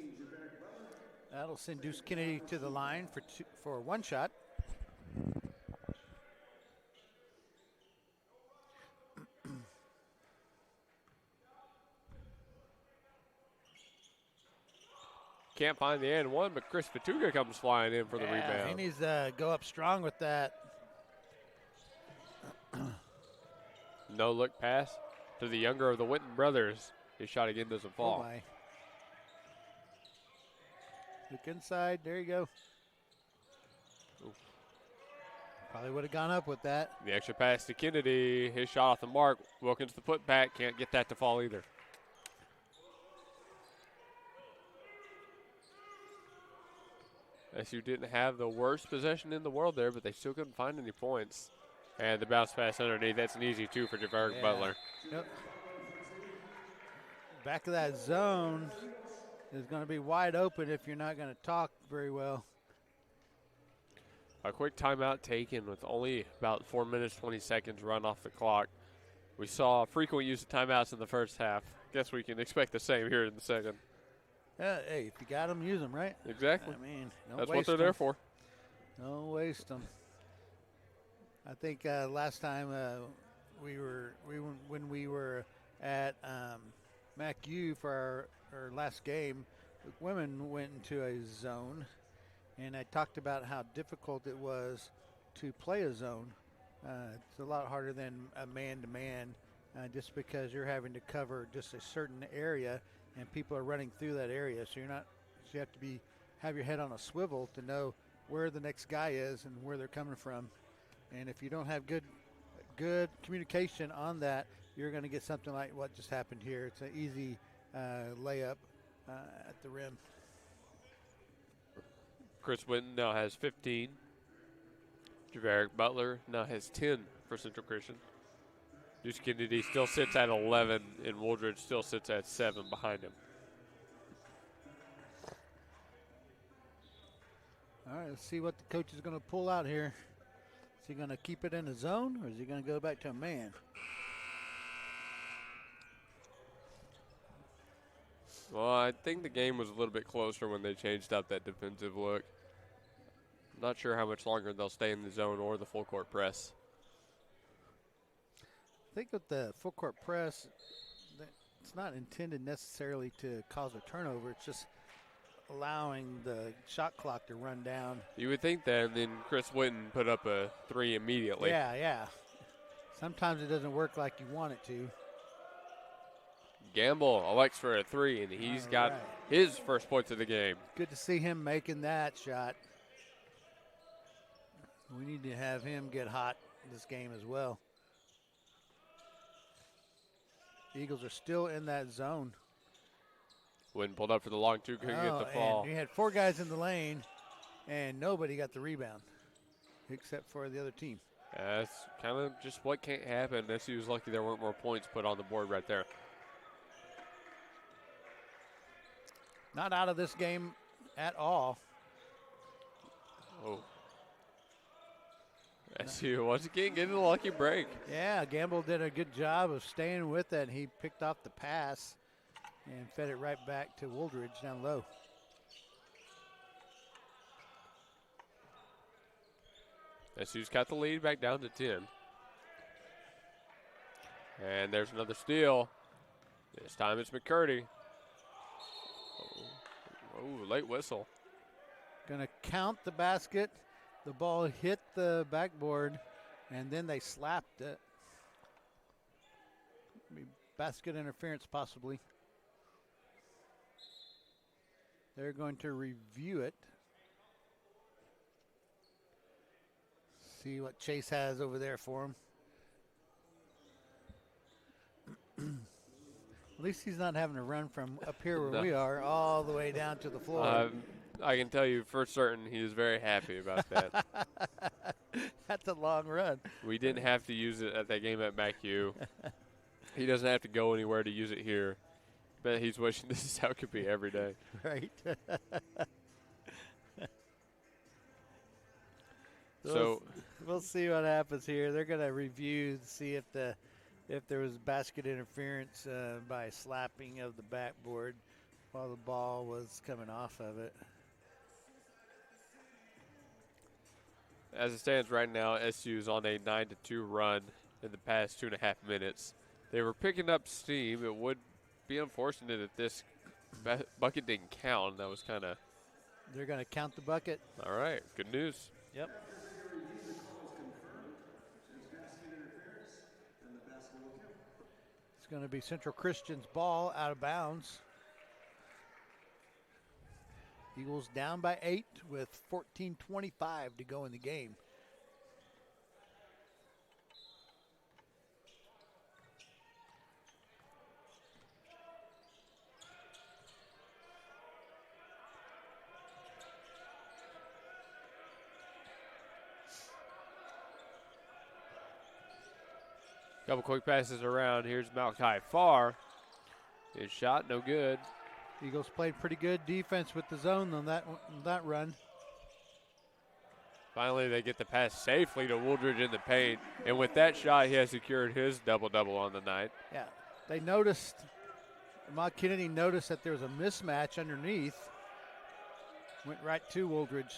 That'll send Deuce Kennedy to the line for one shot. Can't find the and one, but Chris Fatuga comes flying in for the rebound. He needs to go up strong with that. No look pass to the younger of the Witten brothers. His shot again doesn't fall. Oh my. Look inside. There you go. Oof. Probably would have gone up with that. The extra pass to Kennedy. His shot off the mark. Wilkins the putback. Can't get that to fall either. SU didn't have the worst possession in the world there, but they still couldn't find any points. And the bounce pass underneath. That's an easy two for Javaric Butler. Yep. Back of that zone is going to be wide open if you're not going to talk very well. A quick timeout taken with only about 4 minutes, 20 seconds run off the clock. We saw frequent use of timeouts in the first half. Guess we can expect the same here in the second. Hey, if you got them, use them, right? Exactly. I mean, don't That's waste what they're them. there for. Don't waste them. I think last time when we were at MacU for our last game, the women went into a zone, and I talked about how difficult it was to play a zone. It's a lot harder than a man-to-man, just because you're having to cover just a certain area, and people are running through that area. So you have to have your head on a swivel to know where the next guy is and where they're coming from. And if you don't have good communication on that, you're going to get something like what just happened here. It's an easy layup at the rim. Chris Witten now has 15. Javaric Butler now has 10 for Central Christian. Deuce Kennedy still sits at 11, and Wooldridge still sits at 7 behind him. All right, let's see what the coach is going to pull out here. Is he going to keep it in a zone, or is he going to go back to a man? Well, I think the game was a little bit closer when they changed up that defensive look. Not sure how much longer they'll stay in the zone or the full court press. I think with the full court press, it's not intended necessarily to cause a turnover. It's just allowing the shot clock to run down. You would think that, and then Chris Witten put up a 3 immediately. Yeah. Sometimes it doesn't work like you want it to. Gamble elects for a 3, and he's got his first points of the game. Good to see him making that shot. We need to have him get hot this game as well. The Eagles are still in that zone. Wooden pulled up for the long two, couldn't get the fall. And he had 4 guys in the lane, and nobody got the rebound except for the other team. That's kind of just what can't happen. SCU was lucky there weren't more points put on the board right there. Not out of this game at all. Oh. SCU once again getting a lucky break. Yeah, Gamble did a good job of staying with it. He picked off the pass and fed it right back to Wooldridge down low. SCU's got the lead back down to 10. And there's another steal. This time it's McCurdy. Oh, late whistle. Gonna count the basket. The ball hit the backboard, and then they slapped it. Basket interference possibly. They're going to review it. See what Chase has over there for him. At least he's not having to run from up here where we are all the way down to the floor. I can tell you for certain he is very happy about that. That's a long run. We didn't have to use it at that game at MacU. He doesn't have to go anywhere to use it here. But he's wishing this is how it could be every day. Right. So we'll see what happens here. They're going to review to see if there was basket interference by slapping of the backboard while the ball was coming off of it. As it stands right now, SU is on a 9-2 run in the past 2.5 minutes. They were picking up steam. It would be unfortunate if this bucket didn't count. That was kind of. They're going to count the bucket. All right, good news. Yep. It's going to be Central Christian's ball out of bounds. Eagles down by 8 with 14:25 to go in the game. Couple quick passes around. Here's Malachi Farr. His shot, no good. Eagles played pretty good defense with the zone on that run. Finally, they get the pass safely to Wooldridge in the paint. And with that shot, he has secured his double-double on the night. Yeah, they noticed, Ahmad Kennedy noticed that there was a mismatch underneath. Went right to Wooldridge.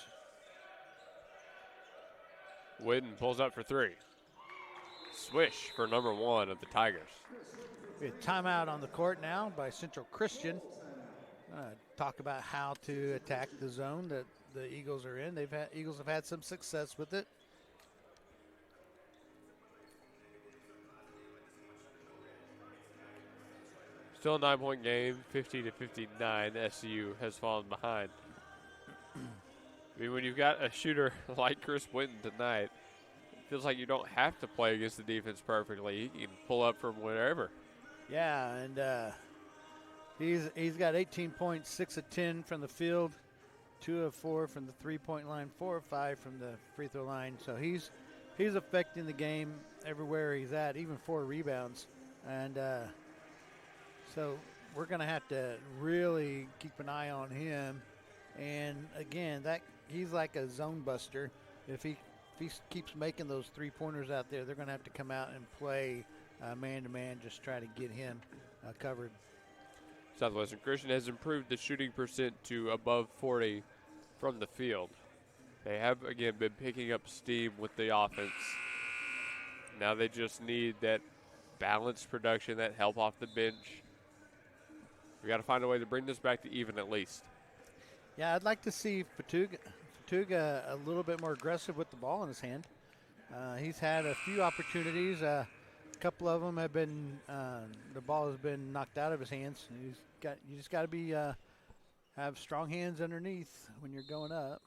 Whitten pulls up for 3. Swish for number 1 of the Tigers. We have timeout on the court now by Central Christian. Talk about how to attack the zone that the Eagles are in. Eagles have had some success with it. Still a 9-point game, 50-59. SCU has fallen behind. I mean, when you've got a shooter like Chris Whitten tonight, it feels like you don't have to play against the defense perfectly. He can pull up from wherever. Yeah, and he's got 18 points, 6 of 10 from the field, 2 of 4 from the three-point line, 4 of 5 from the free throw line. So he's affecting the game everywhere he's at, even 4 rebounds. And so we're going to have to really keep an eye on him. And again, he's like a zone buster. If he keeps making those 3-pointers out there, they're going to have to come out and play man-to-man, just try to get him covered. Southwestern Christian has improved the shooting percent to above 40 from the field. They have, again, been picking up steam with the offense. Now they just need that balanced production, that help off the bench. We got to find a way to bring this back to even at least. Yeah, I'd like to see Fatuga a little bit more aggressive with the ball in his hand. He's had a few opportunities. A couple of them have been the ball has been knocked out of his hands. You just got to be have strong hands underneath when you're going up.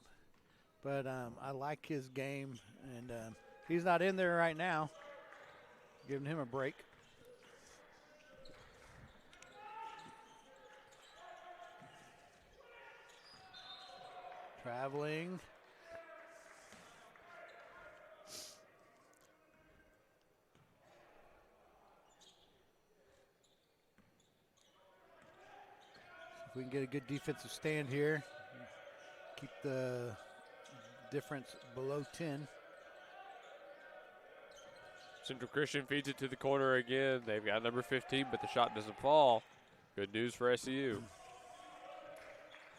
But I like his game, and he's not in there right now. Giving him a break. Traveling. If we can get a good defensive stand here, keep the difference below 10. Central Christian feeds it to the corner again. They've got number 15, but the shot doesn't fall. Good news for SCU.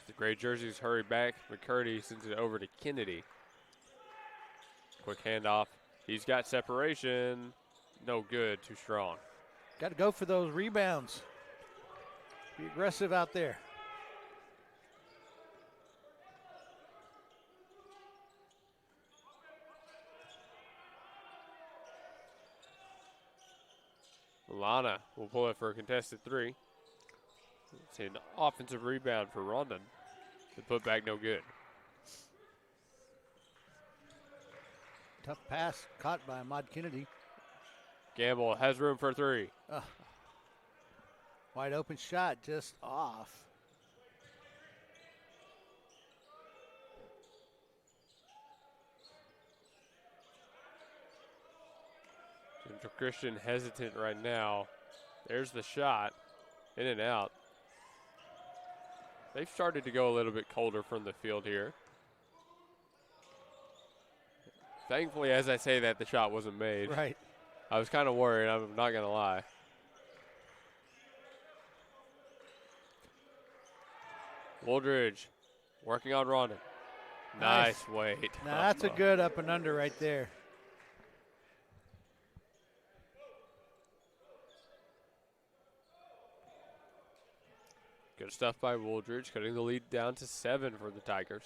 The gray jerseys hurry back. McCurdy sends it over to Kennedy. Quick handoff. He's got separation. No good. Too strong. Got to go for those rebounds. Be aggressive out there. Milana will pull it for a contested three. It's an offensive rebound for Rondon. The putback no good. Tough pass caught by Ahmad Kennedy. Gamble has room for three. Wide open shot, just off. Central Christian hesitant right now. There's the shot. In and out. They've started to go a little bit colder from the field here. Thankfully, as I say that, the shot wasn't made. Right. I was kind of worried, I'm not going to lie. Wooldridge working on Rondon. Nice weight. Now that's a good up and under right there. Good stuff by Wooldridge, cutting the lead down to 7 for the Tigers.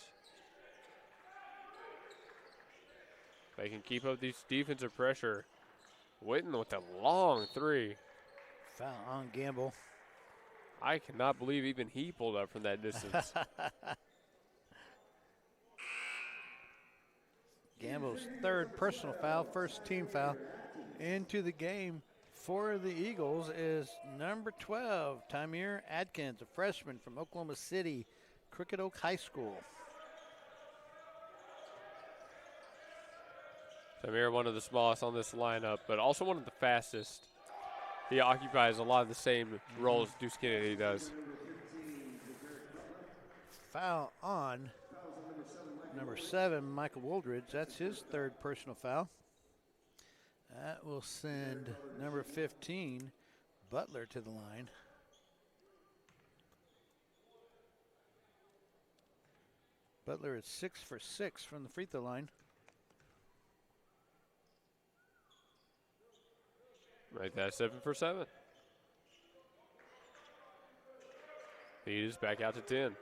They can keep up this defensive pressure. Witten with a long three. Foul on Gamble. I cannot believe even he pulled up from that distance. Gamble's third personal foul, first team foul. Into the game for the Eagles is number 12, Tamir Adkins, a freshman from Oklahoma City, Crooked Oak High School. Tamir, one of the smallest on this lineup, but also one of the fastest. He occupies a lot of the same roles Deuce Kennedy does. Foul on number 7, Michael Wooldridge. That's his third personal foul. That will send number 15, Butler, to the line. Butler is 6 for 6 from the free throw line. Right, that's 7 for 7. Lead is back out to 10.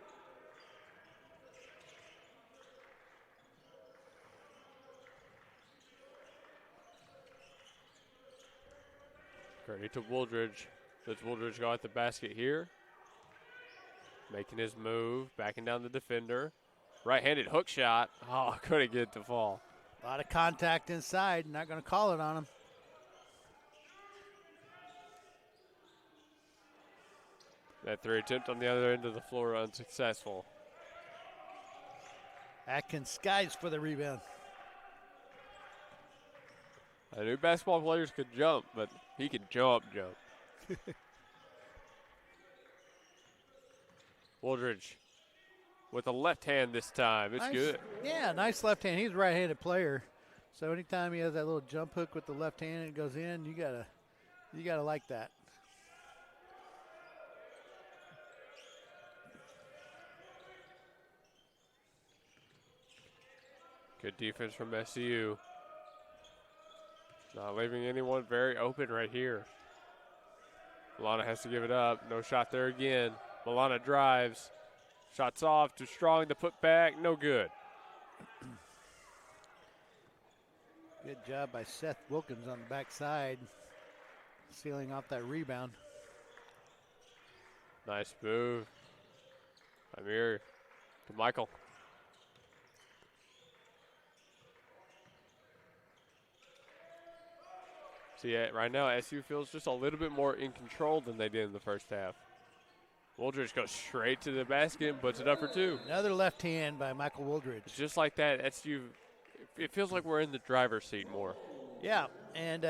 Ready to Wooldridge. Does Wooldridge go at the basket here? Making his move, backing down the defender. Right-handed hook shot. Oh, couldn't get it to fall. A lot of contact inside. Not going to call it on him. That three attempt on the other end of the floor unsuccessful. Atkins skies for the rebound. I knew basketball players could jump, but he can jump. Wooldridge with a left hand this time. It's nice, good. Yeah, nice left hand. He's a right-handed player. So anytime he has that little jump hook with the left hand and it goes in, you gotta like that. Good defense from SCU. Not leaving anyone very open right here. Milana has to give it up. No shot there again. Milana drives. Shots off. Too strong to put back. No good. Good job by Seth Wilkins on the backside, sealing off that rebound. Nice move. Amir to Michael. See, right now, SU feels just a little bit more in control than they did in the first half. Woldridge goes straight to the basket and puts it up for two. Another left hand by Michael Woldridge. Just like that, SCU, it feels like we're in the driver's seat more. Yeah, and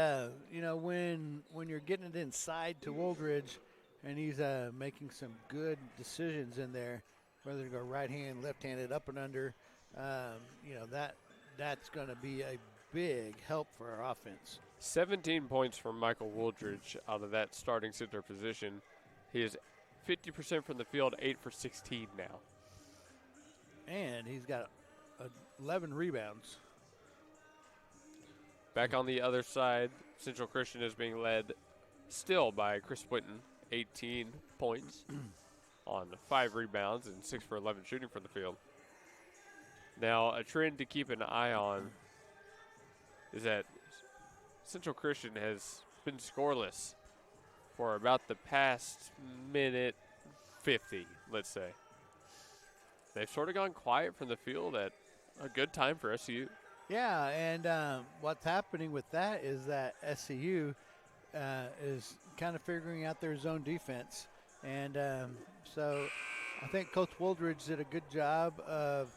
you know, when you're getting it inside to Woldridge, and he's making some good decisions in there, whether to go right hand, left handed, up and under, you know, that's going to be a big help for our offense. 17 points from Michael Woldridge out of that starting center position. He is 50% from the field, 8 for 16 now. And he's got 11 rebounds. Back on the other side, Central Christian is being led still by Chris Whitten, 18 points on 5 rebounds and 6 for 11 shooting from the field. Now, a trend to keep an eye on is that Central Christian has been scoreless for about the past minute 50, let's say. They've sort of gone quiet from the field at a good time for SCU. Yeah, and what's happening with that is that SCU is kind of figuring out their zone defense. And so I think Coach Woldridge did a good job of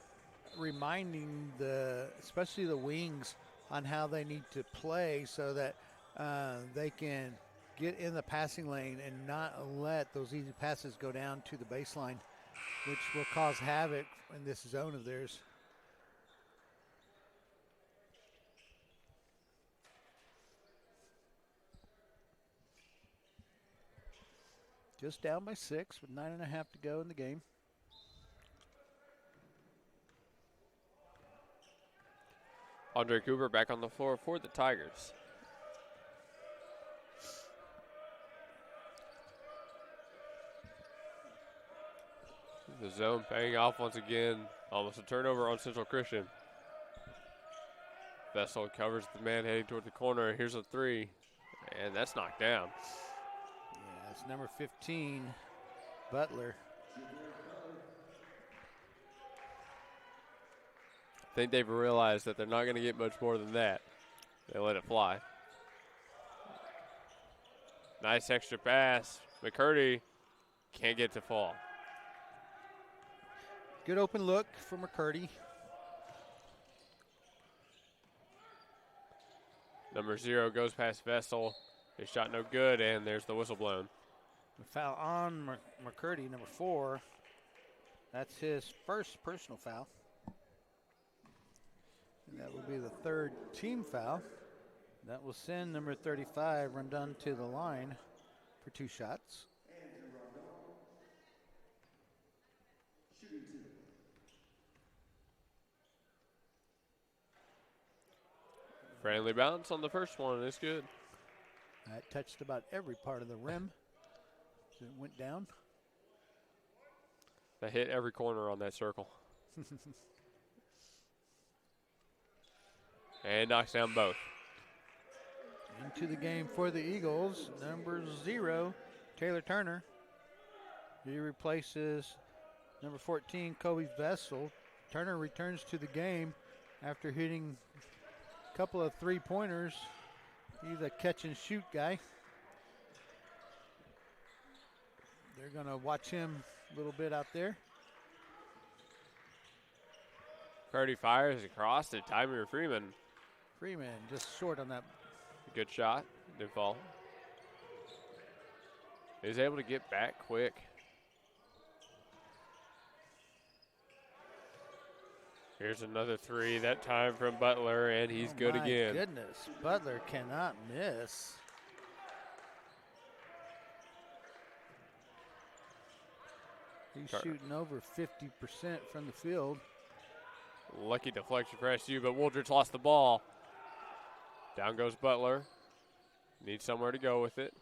reminding especially the wings on how they need to play so that they can get in the passing lane and not let those easy passes go down to the baseline, which will cause havoc in this zone of theirs. Just down by 6 with 9.5 to go in the game. Andre Cooper back on the floor for the Tigers. The zone paying off once again. Almost a turnover on Central Christian. Vessel covers the man heading toward the corner. Here's a 3, and that's knocked down. Yeah, it's number 15, Butler. I think they've realized that they're not going to get much more than that. They let it fly. Nice extra pass. McCurdy can't get to fall. Good open look for McCurdy. Number 0 goes past Vessel. His shot no good, and there's the whistle blown. A foul on McCurdy, number 4. That's his first personal foul. And that will be the 3rd team foul. That will send number 35 Rondon to the line for 2 shots. Friendly bounce on the first one. It's good. That touched about every part of the rim as it went down. That hit every corner on that circle. And knocks down both. Into the game for the Eagles, number 0, Taylor Turner. He replaces number 14, Kobe Vessel. Turner returns to the game after hitting a couple of 3-pointers. He's a catch-and-shoot guy. They're going to watch him a little bit out there. Purdy fires across to Tyler Freeman. Freeman just short on that. Good shot. Didn't fall. He's able to get back quick. Here's another 3, that time from Butler, and he's good again. My goodness, Butler cannot miss. He's shooting over 50% from the field. Lucky deflection for SU, but Woldridge lost the ball. Down goes Butler. Needs somewhere to go with it.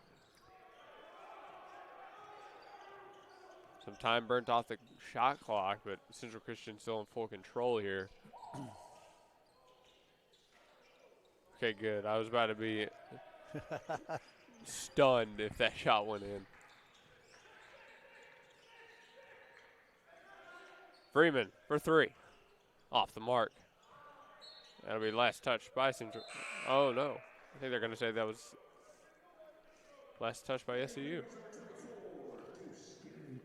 Some time burnt off the shot clock, but Central Christian still in full control here. Okay, good. I was about to be stunned if that shot went in. Freeman for 3. Off the mark. That'll be last touch by Central. Oh, no. I think they're going to say that was last touch by SCU.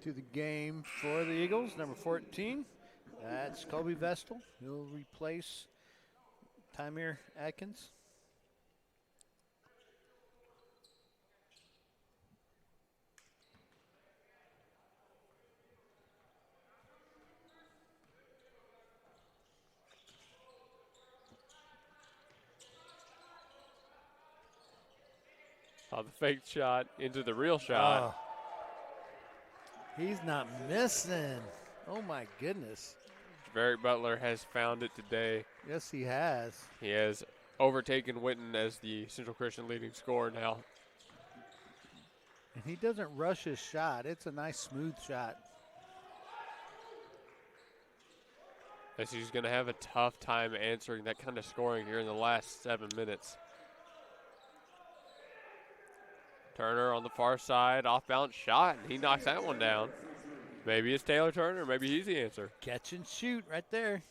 To the game for the Eagles, number 14. That's Kobe Vestal. He'll replace Tymir Atkins. Oh, the fake shot into the real shot. Oh, he's not missing. Oh, my goodness. Javaric Butler has found it today. Yes, he has. He has overtaken Witten as the Central Christian leading scorer now. And he doesn't rush his shot. It's a nice, smooth shot. SCU's going to have a tough time answering that kind of scoring here in the last 7 minutes. Turner on the far side, off-balance shot, and he knocks that one down. Maybe it's Taylor Turner, maybe he's the answer. Catch and shoot right there.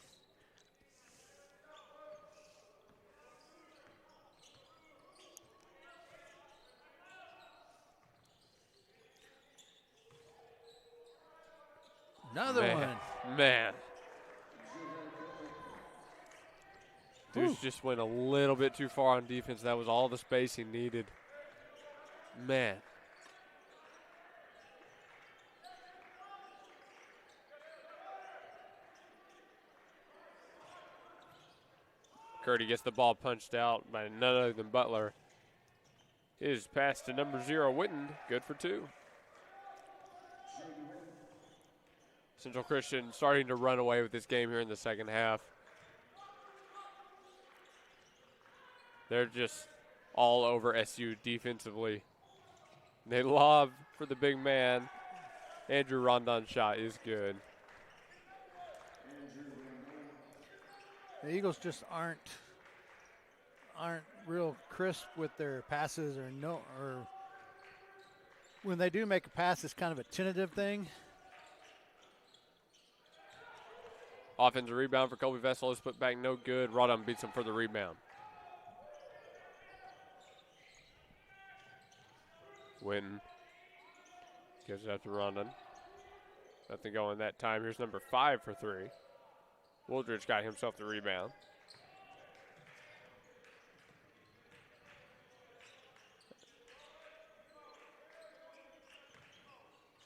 Another one. Man. Dudes just went a little bit too far on defense. That was all the space he needed. Man. Curdy gets the ball punched out by none other than Butler. His pass to number 0, Witten. Good for 2. Central Christian starting to run away with this game here in the second half. They're just all over SU defensively. They lob for the big man. Andrew Rondon's shot is good. The Eagles just aren't real crisp with their passes, or when they do make a pass, it's kind of a tentative thing. Offensive rebound for Kobe Vessel is put back no good. Rondon beats him for the rebound. Witten gives it out to Rondon. Nothing going that time. Here's number 5 for 3. Wooldridge got himself the rebound.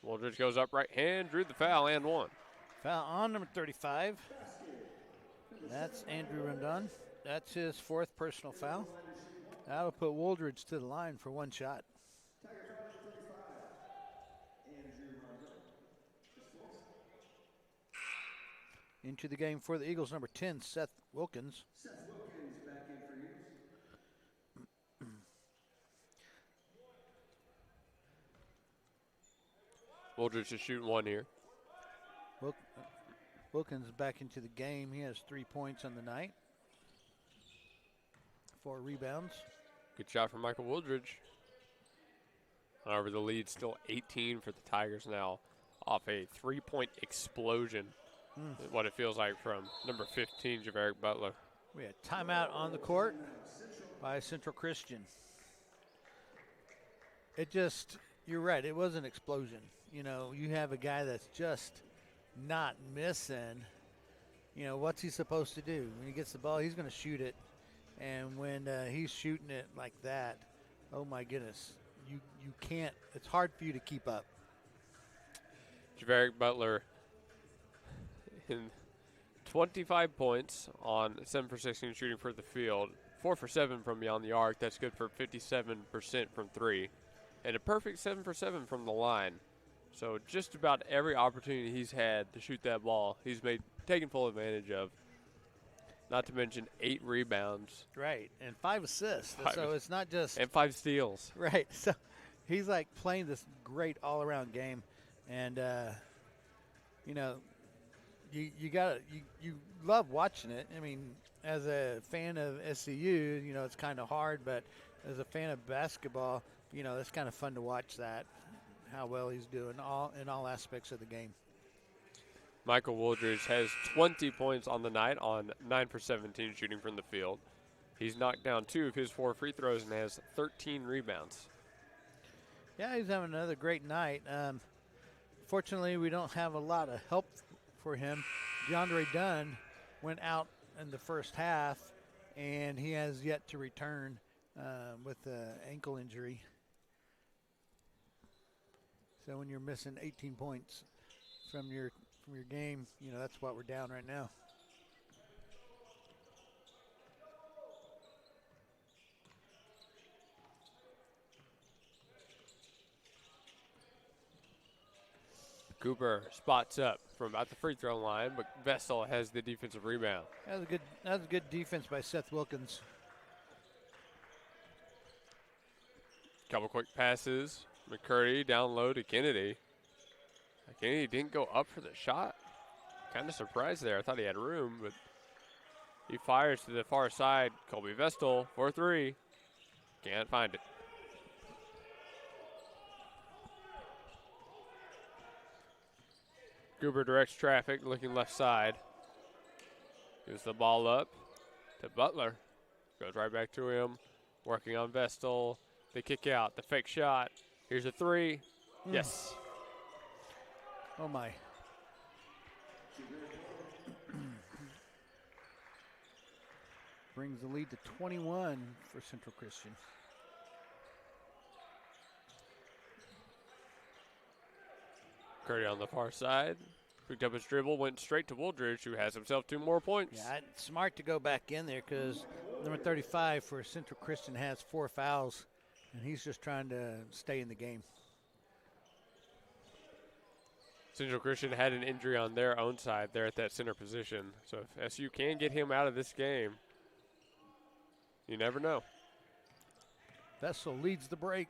Wooldridge goes up right hand, drew the foul, and one. Foul on number 35. That's Andrew Rondon. That's his 4th personal foul. That'll put Wooldridge to the line for 1 shot. Into the game for the Eagles, number 10, Seth Wilkins. Seth Wilkins back in for Eagles. Wooldridge is shooting 1 here. Wilkins back into the game. He has 3 points on the night. 4 rebounds. Good shot from Michael Wooldridge. However, the lead's still 18 for the Tigers now off a 3-point explosion. What it feels like from number 15, Javaric Butler. We had timeout on the court by Central Christian. You're right, it was an explosion. You know, you have a guy that's just not missing. You know, what's he supposed to do? When he gets the ball, he's going to shoot it. And when he's shooting it like that, oh my goodness, you can't, it's hard for you to keep up. Javaric Butler in 25 points on 7 for 16 shooting for the field, 4 for 7 from beyond the arc. That's good for 57% from 3, and a perfect 7 for 7 from the line. So just about every opportunity he's had to shoot that ball, he's taken full advantage of. Not to mention 8 rebounds. Right, and 5 assists. So it's not just. And 5 steals. Right, so he's like playing this great all-around game, and you know, you love watching it. I mean, as a fan of SCU, you know, it's kind of hard, but as a fan of basketball, you know, it's kind of fun to watch that, how well he's doing in all aspects of the game. Michael Wooldridge has 20 points on the night on 9 for 17 shooting from the field. He's knocked down 2 of his 4 free throws and has 13 rebounds. Yeah, he's having another great night. Fortunately, we don't have a lot of help for him. DeAndre Dunn went out in the first half, and he has yet to return with an ankle injury. So when you're missing 18 points from your game, you know, that's what we're down right now. Cooper spots up from about the free throw line, but Vestal has the defensive rebound. That was a good defense by Seth Wilkins. Couple quick passes. McCurdy down low to Kennedy. Kennedy didn't go up for the shot. Kind of surprised there. I thought he had room, but he fires to the far side. Colby Vestal for three. Can't find it. Gruber directs traffic, looking left side. Gives the ball up to Butler. Goes right back to him. Working on Vestal. They kick out. The fake shot. Here's a three. Yes. Oh, my. Brings the lead to 21 for Central Christian. Curdy on the far side. Picked up his dribble, went straight to Wooldridge, who has himself 2 more points. Yeah, it's smart to go back in there because number 35 for Central Christian has 4 fouls, and he's just trying to stay in the game. Central Christian had an injury on their own side there at that center position. So if SU can get him out of this game, you never know. Vessel leads the break.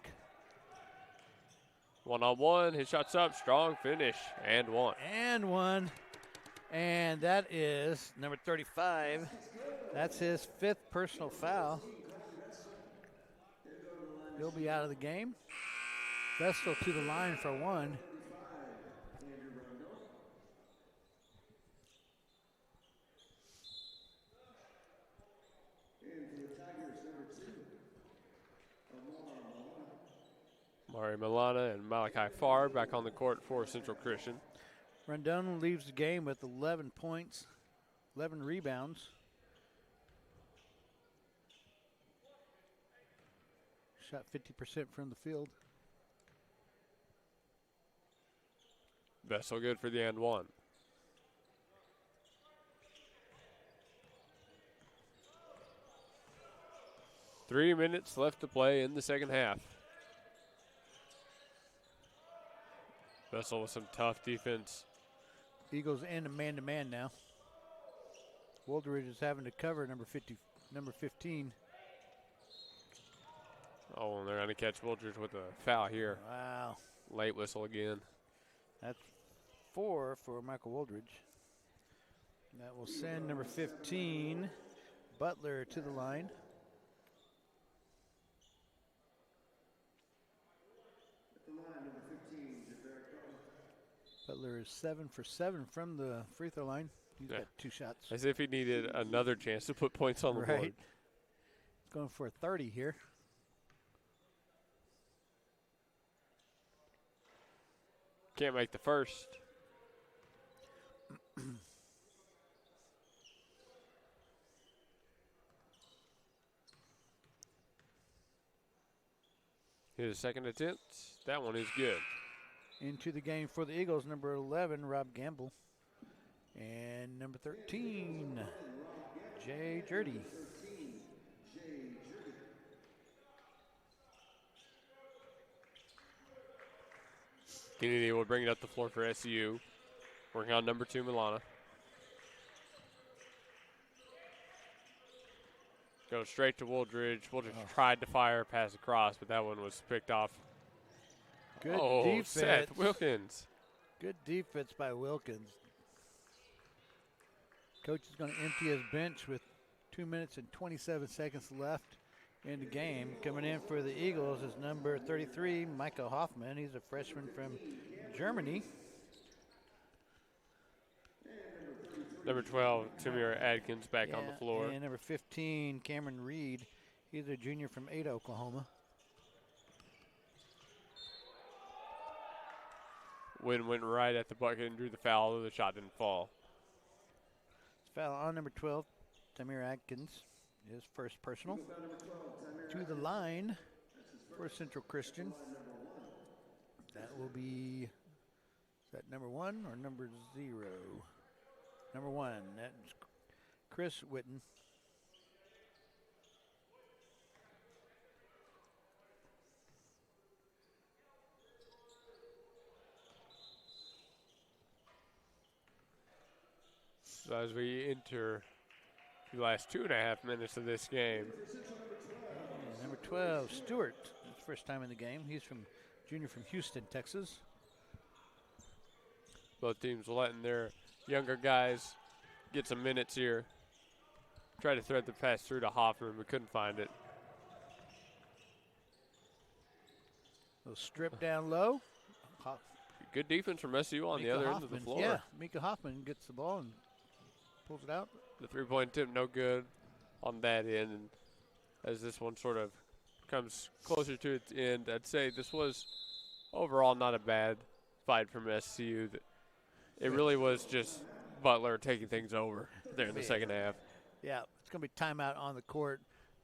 1-on-1, his shot's up, strong finish, and one. And one. And that is number 35. That's his 5th personal foul. He'll be out of the game. Vestal to the line for one. Mari Milana and Malachi Farr back on the court for Central Christian. Rondon leaves the game with 11 points, 11 rebounds. Shot 50% from the field. Vessel good for the and one. Three minutes left to play in the second half. Vessel with some tough defense. Eagles in a man-to-man now. Wooldridge is having to cover number 15. Oh, and they're going to catch Wooldridge with a foul here. Wow. Late whistle again. That's 4 for Michael Wooldridge. That will send number 15, Butler, to the line. Butler is 7 for 7 from the free throw line. He's got 2 shots. As if he needed another chance to put points on the board. Right. Going for a 30 here. Can't make the first. Here's a second attempt. That one is good. Into the game for the Eagles, number 11, Rob Gamble. And number 13, Jay Jurdy. Kennedy will bring it up the floor for SCU. Working on number 2, Milana. Goes straight to Wooldridge. Wooldridge tried to fire, pass across, but that one was picked off. Good defense. Seth Wilkins. Good defense by Wilkins. Coach is going to empty his bench with 2 minutes and 27 seconds left in the game. Coming in for the Eagles is number 33, Michael Hoffman. He's a freshman from Germany. Number 12, Tamir Adkins back on the floor. And number 15, Cameron Reed. He's a junior from Ada, Oklahoma. Wynn went right at the bucket and drew the foul, although the shot didn't fall. Foul on number 12, Tamir Atkins. His first personal. To the line for Central Christian. That will be, is that number 1 or number 0? Number 1, that's Chris Witten. So as we enter the last 2.5 minutes of this game. And number 12, Stewart. His first time in the game. He's junior from Houston, Texas. Both teams letting their younger guys get some minutes here. Try to thread the pass through to Hoffman, but couldn't find it. Little strip down low. Good defense from SCU on the other end of the floor. Yeah, Mika Hoffman gets the ball and pulls it out. The three-point attempt no good on that end. And as this one sort of comes closer to its end, I'd say this was overall not a bad fight from SCU. It really was just Butler taking things over there in the second half. Yeah, it's going to be timeout on the court.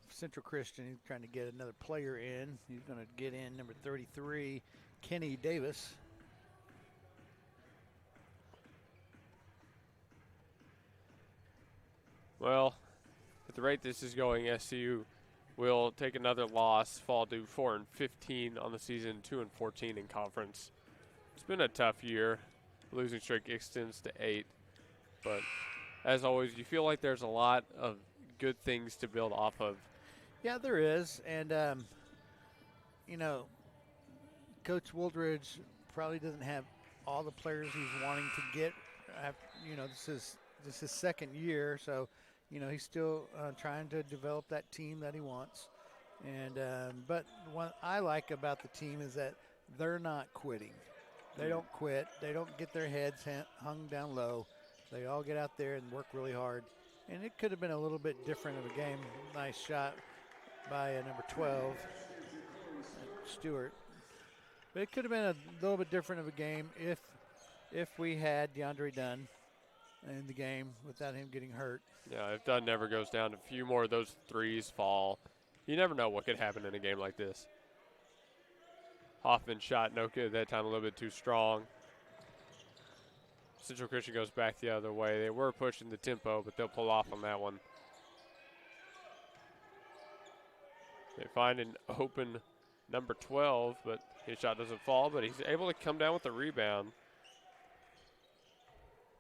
Central Christian, he's trying to get another player in. He's going to get in number 33, Kenny Davis. Well, at the rate this is going, SCU will take another loss, fall to 4-15 on the season, 2-14 in conference. It's been a tough year. Losing streak extends to 8. But as always, you feel like there's a lot of good things to build off of. Yeah, there is. And, you know, Coach Wooldridge probably doesn't have all the players he's wanting to get. You know, this is his second year, so, you know, he's still trying to develop that team that he wants. And but what I like about the team is that they're not quitting. They don't quit. They don't get their heads hung down low. They all get out there and work really hard. And it could have been a little bit different of a game. Nice shot by number 12, Stewart. But it could have been a little bit different of a game if we had DeAndre Dunn in the game without him getting hurt. Yeah, if Dunn never goes down, a few more of those threes fall. You never know what could happen in a game like this. Hoffman shot no good that time, a little bit too strong. Central Christian goes back the other way. They were pushing the tempo, but they'll pull off on that one. They find an open number 12, but his shot doesn't fall, but he's able to come down with the rebound.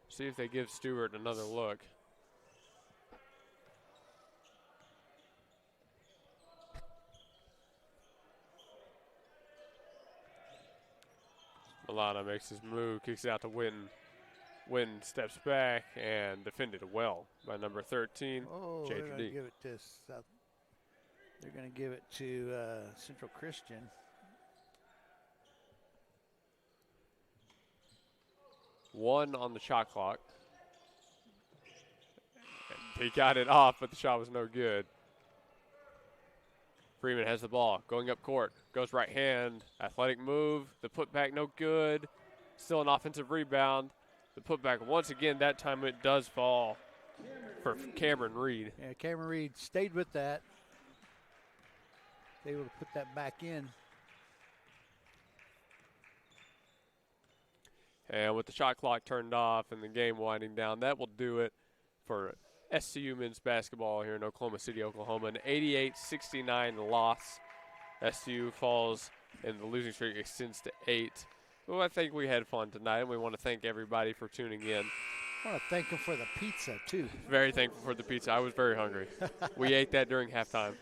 See if they give Stewart another look. Milana makes his move, kicks it out to Witten. Witten steps back and defended well by number 13, Oh, they're going to JD. give it to South. They're going to give it to Central Christian. One on the shot clock. And he got it off, but the shot was no good. Freeman has the ball, going up court, goes right hand, athletic move, the putback no good, still an offensive rebound. The putback once again, that time it does fall for Cameron Reed. Yeah, Cameron Reed stayed with that. Able to put that back in. And with the shot clock turned off and the game winding down, that will do it for SCU men's basketball here in Oklahoma City, Oklahoma. An 88-69 loss. SCU falls and the losing streak extends to 8. Well, I think we had fun tonight, and we want to thank everybody for tuning in. I want to thank him for the pizza, too. Very thankful for the pizza. I was very hungry. We ate that during halftime.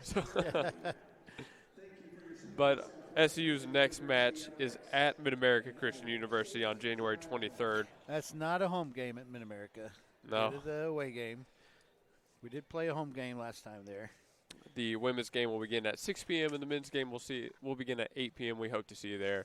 But SCU's next match is at Mid-America Christian University on January 23rd. That's not a home game at Mid-America. No. It is a away game. We did play a home game last time there. The women's game will begin at 6 p.m. and the men's game will begin at 8 p.m. We hope to see you there.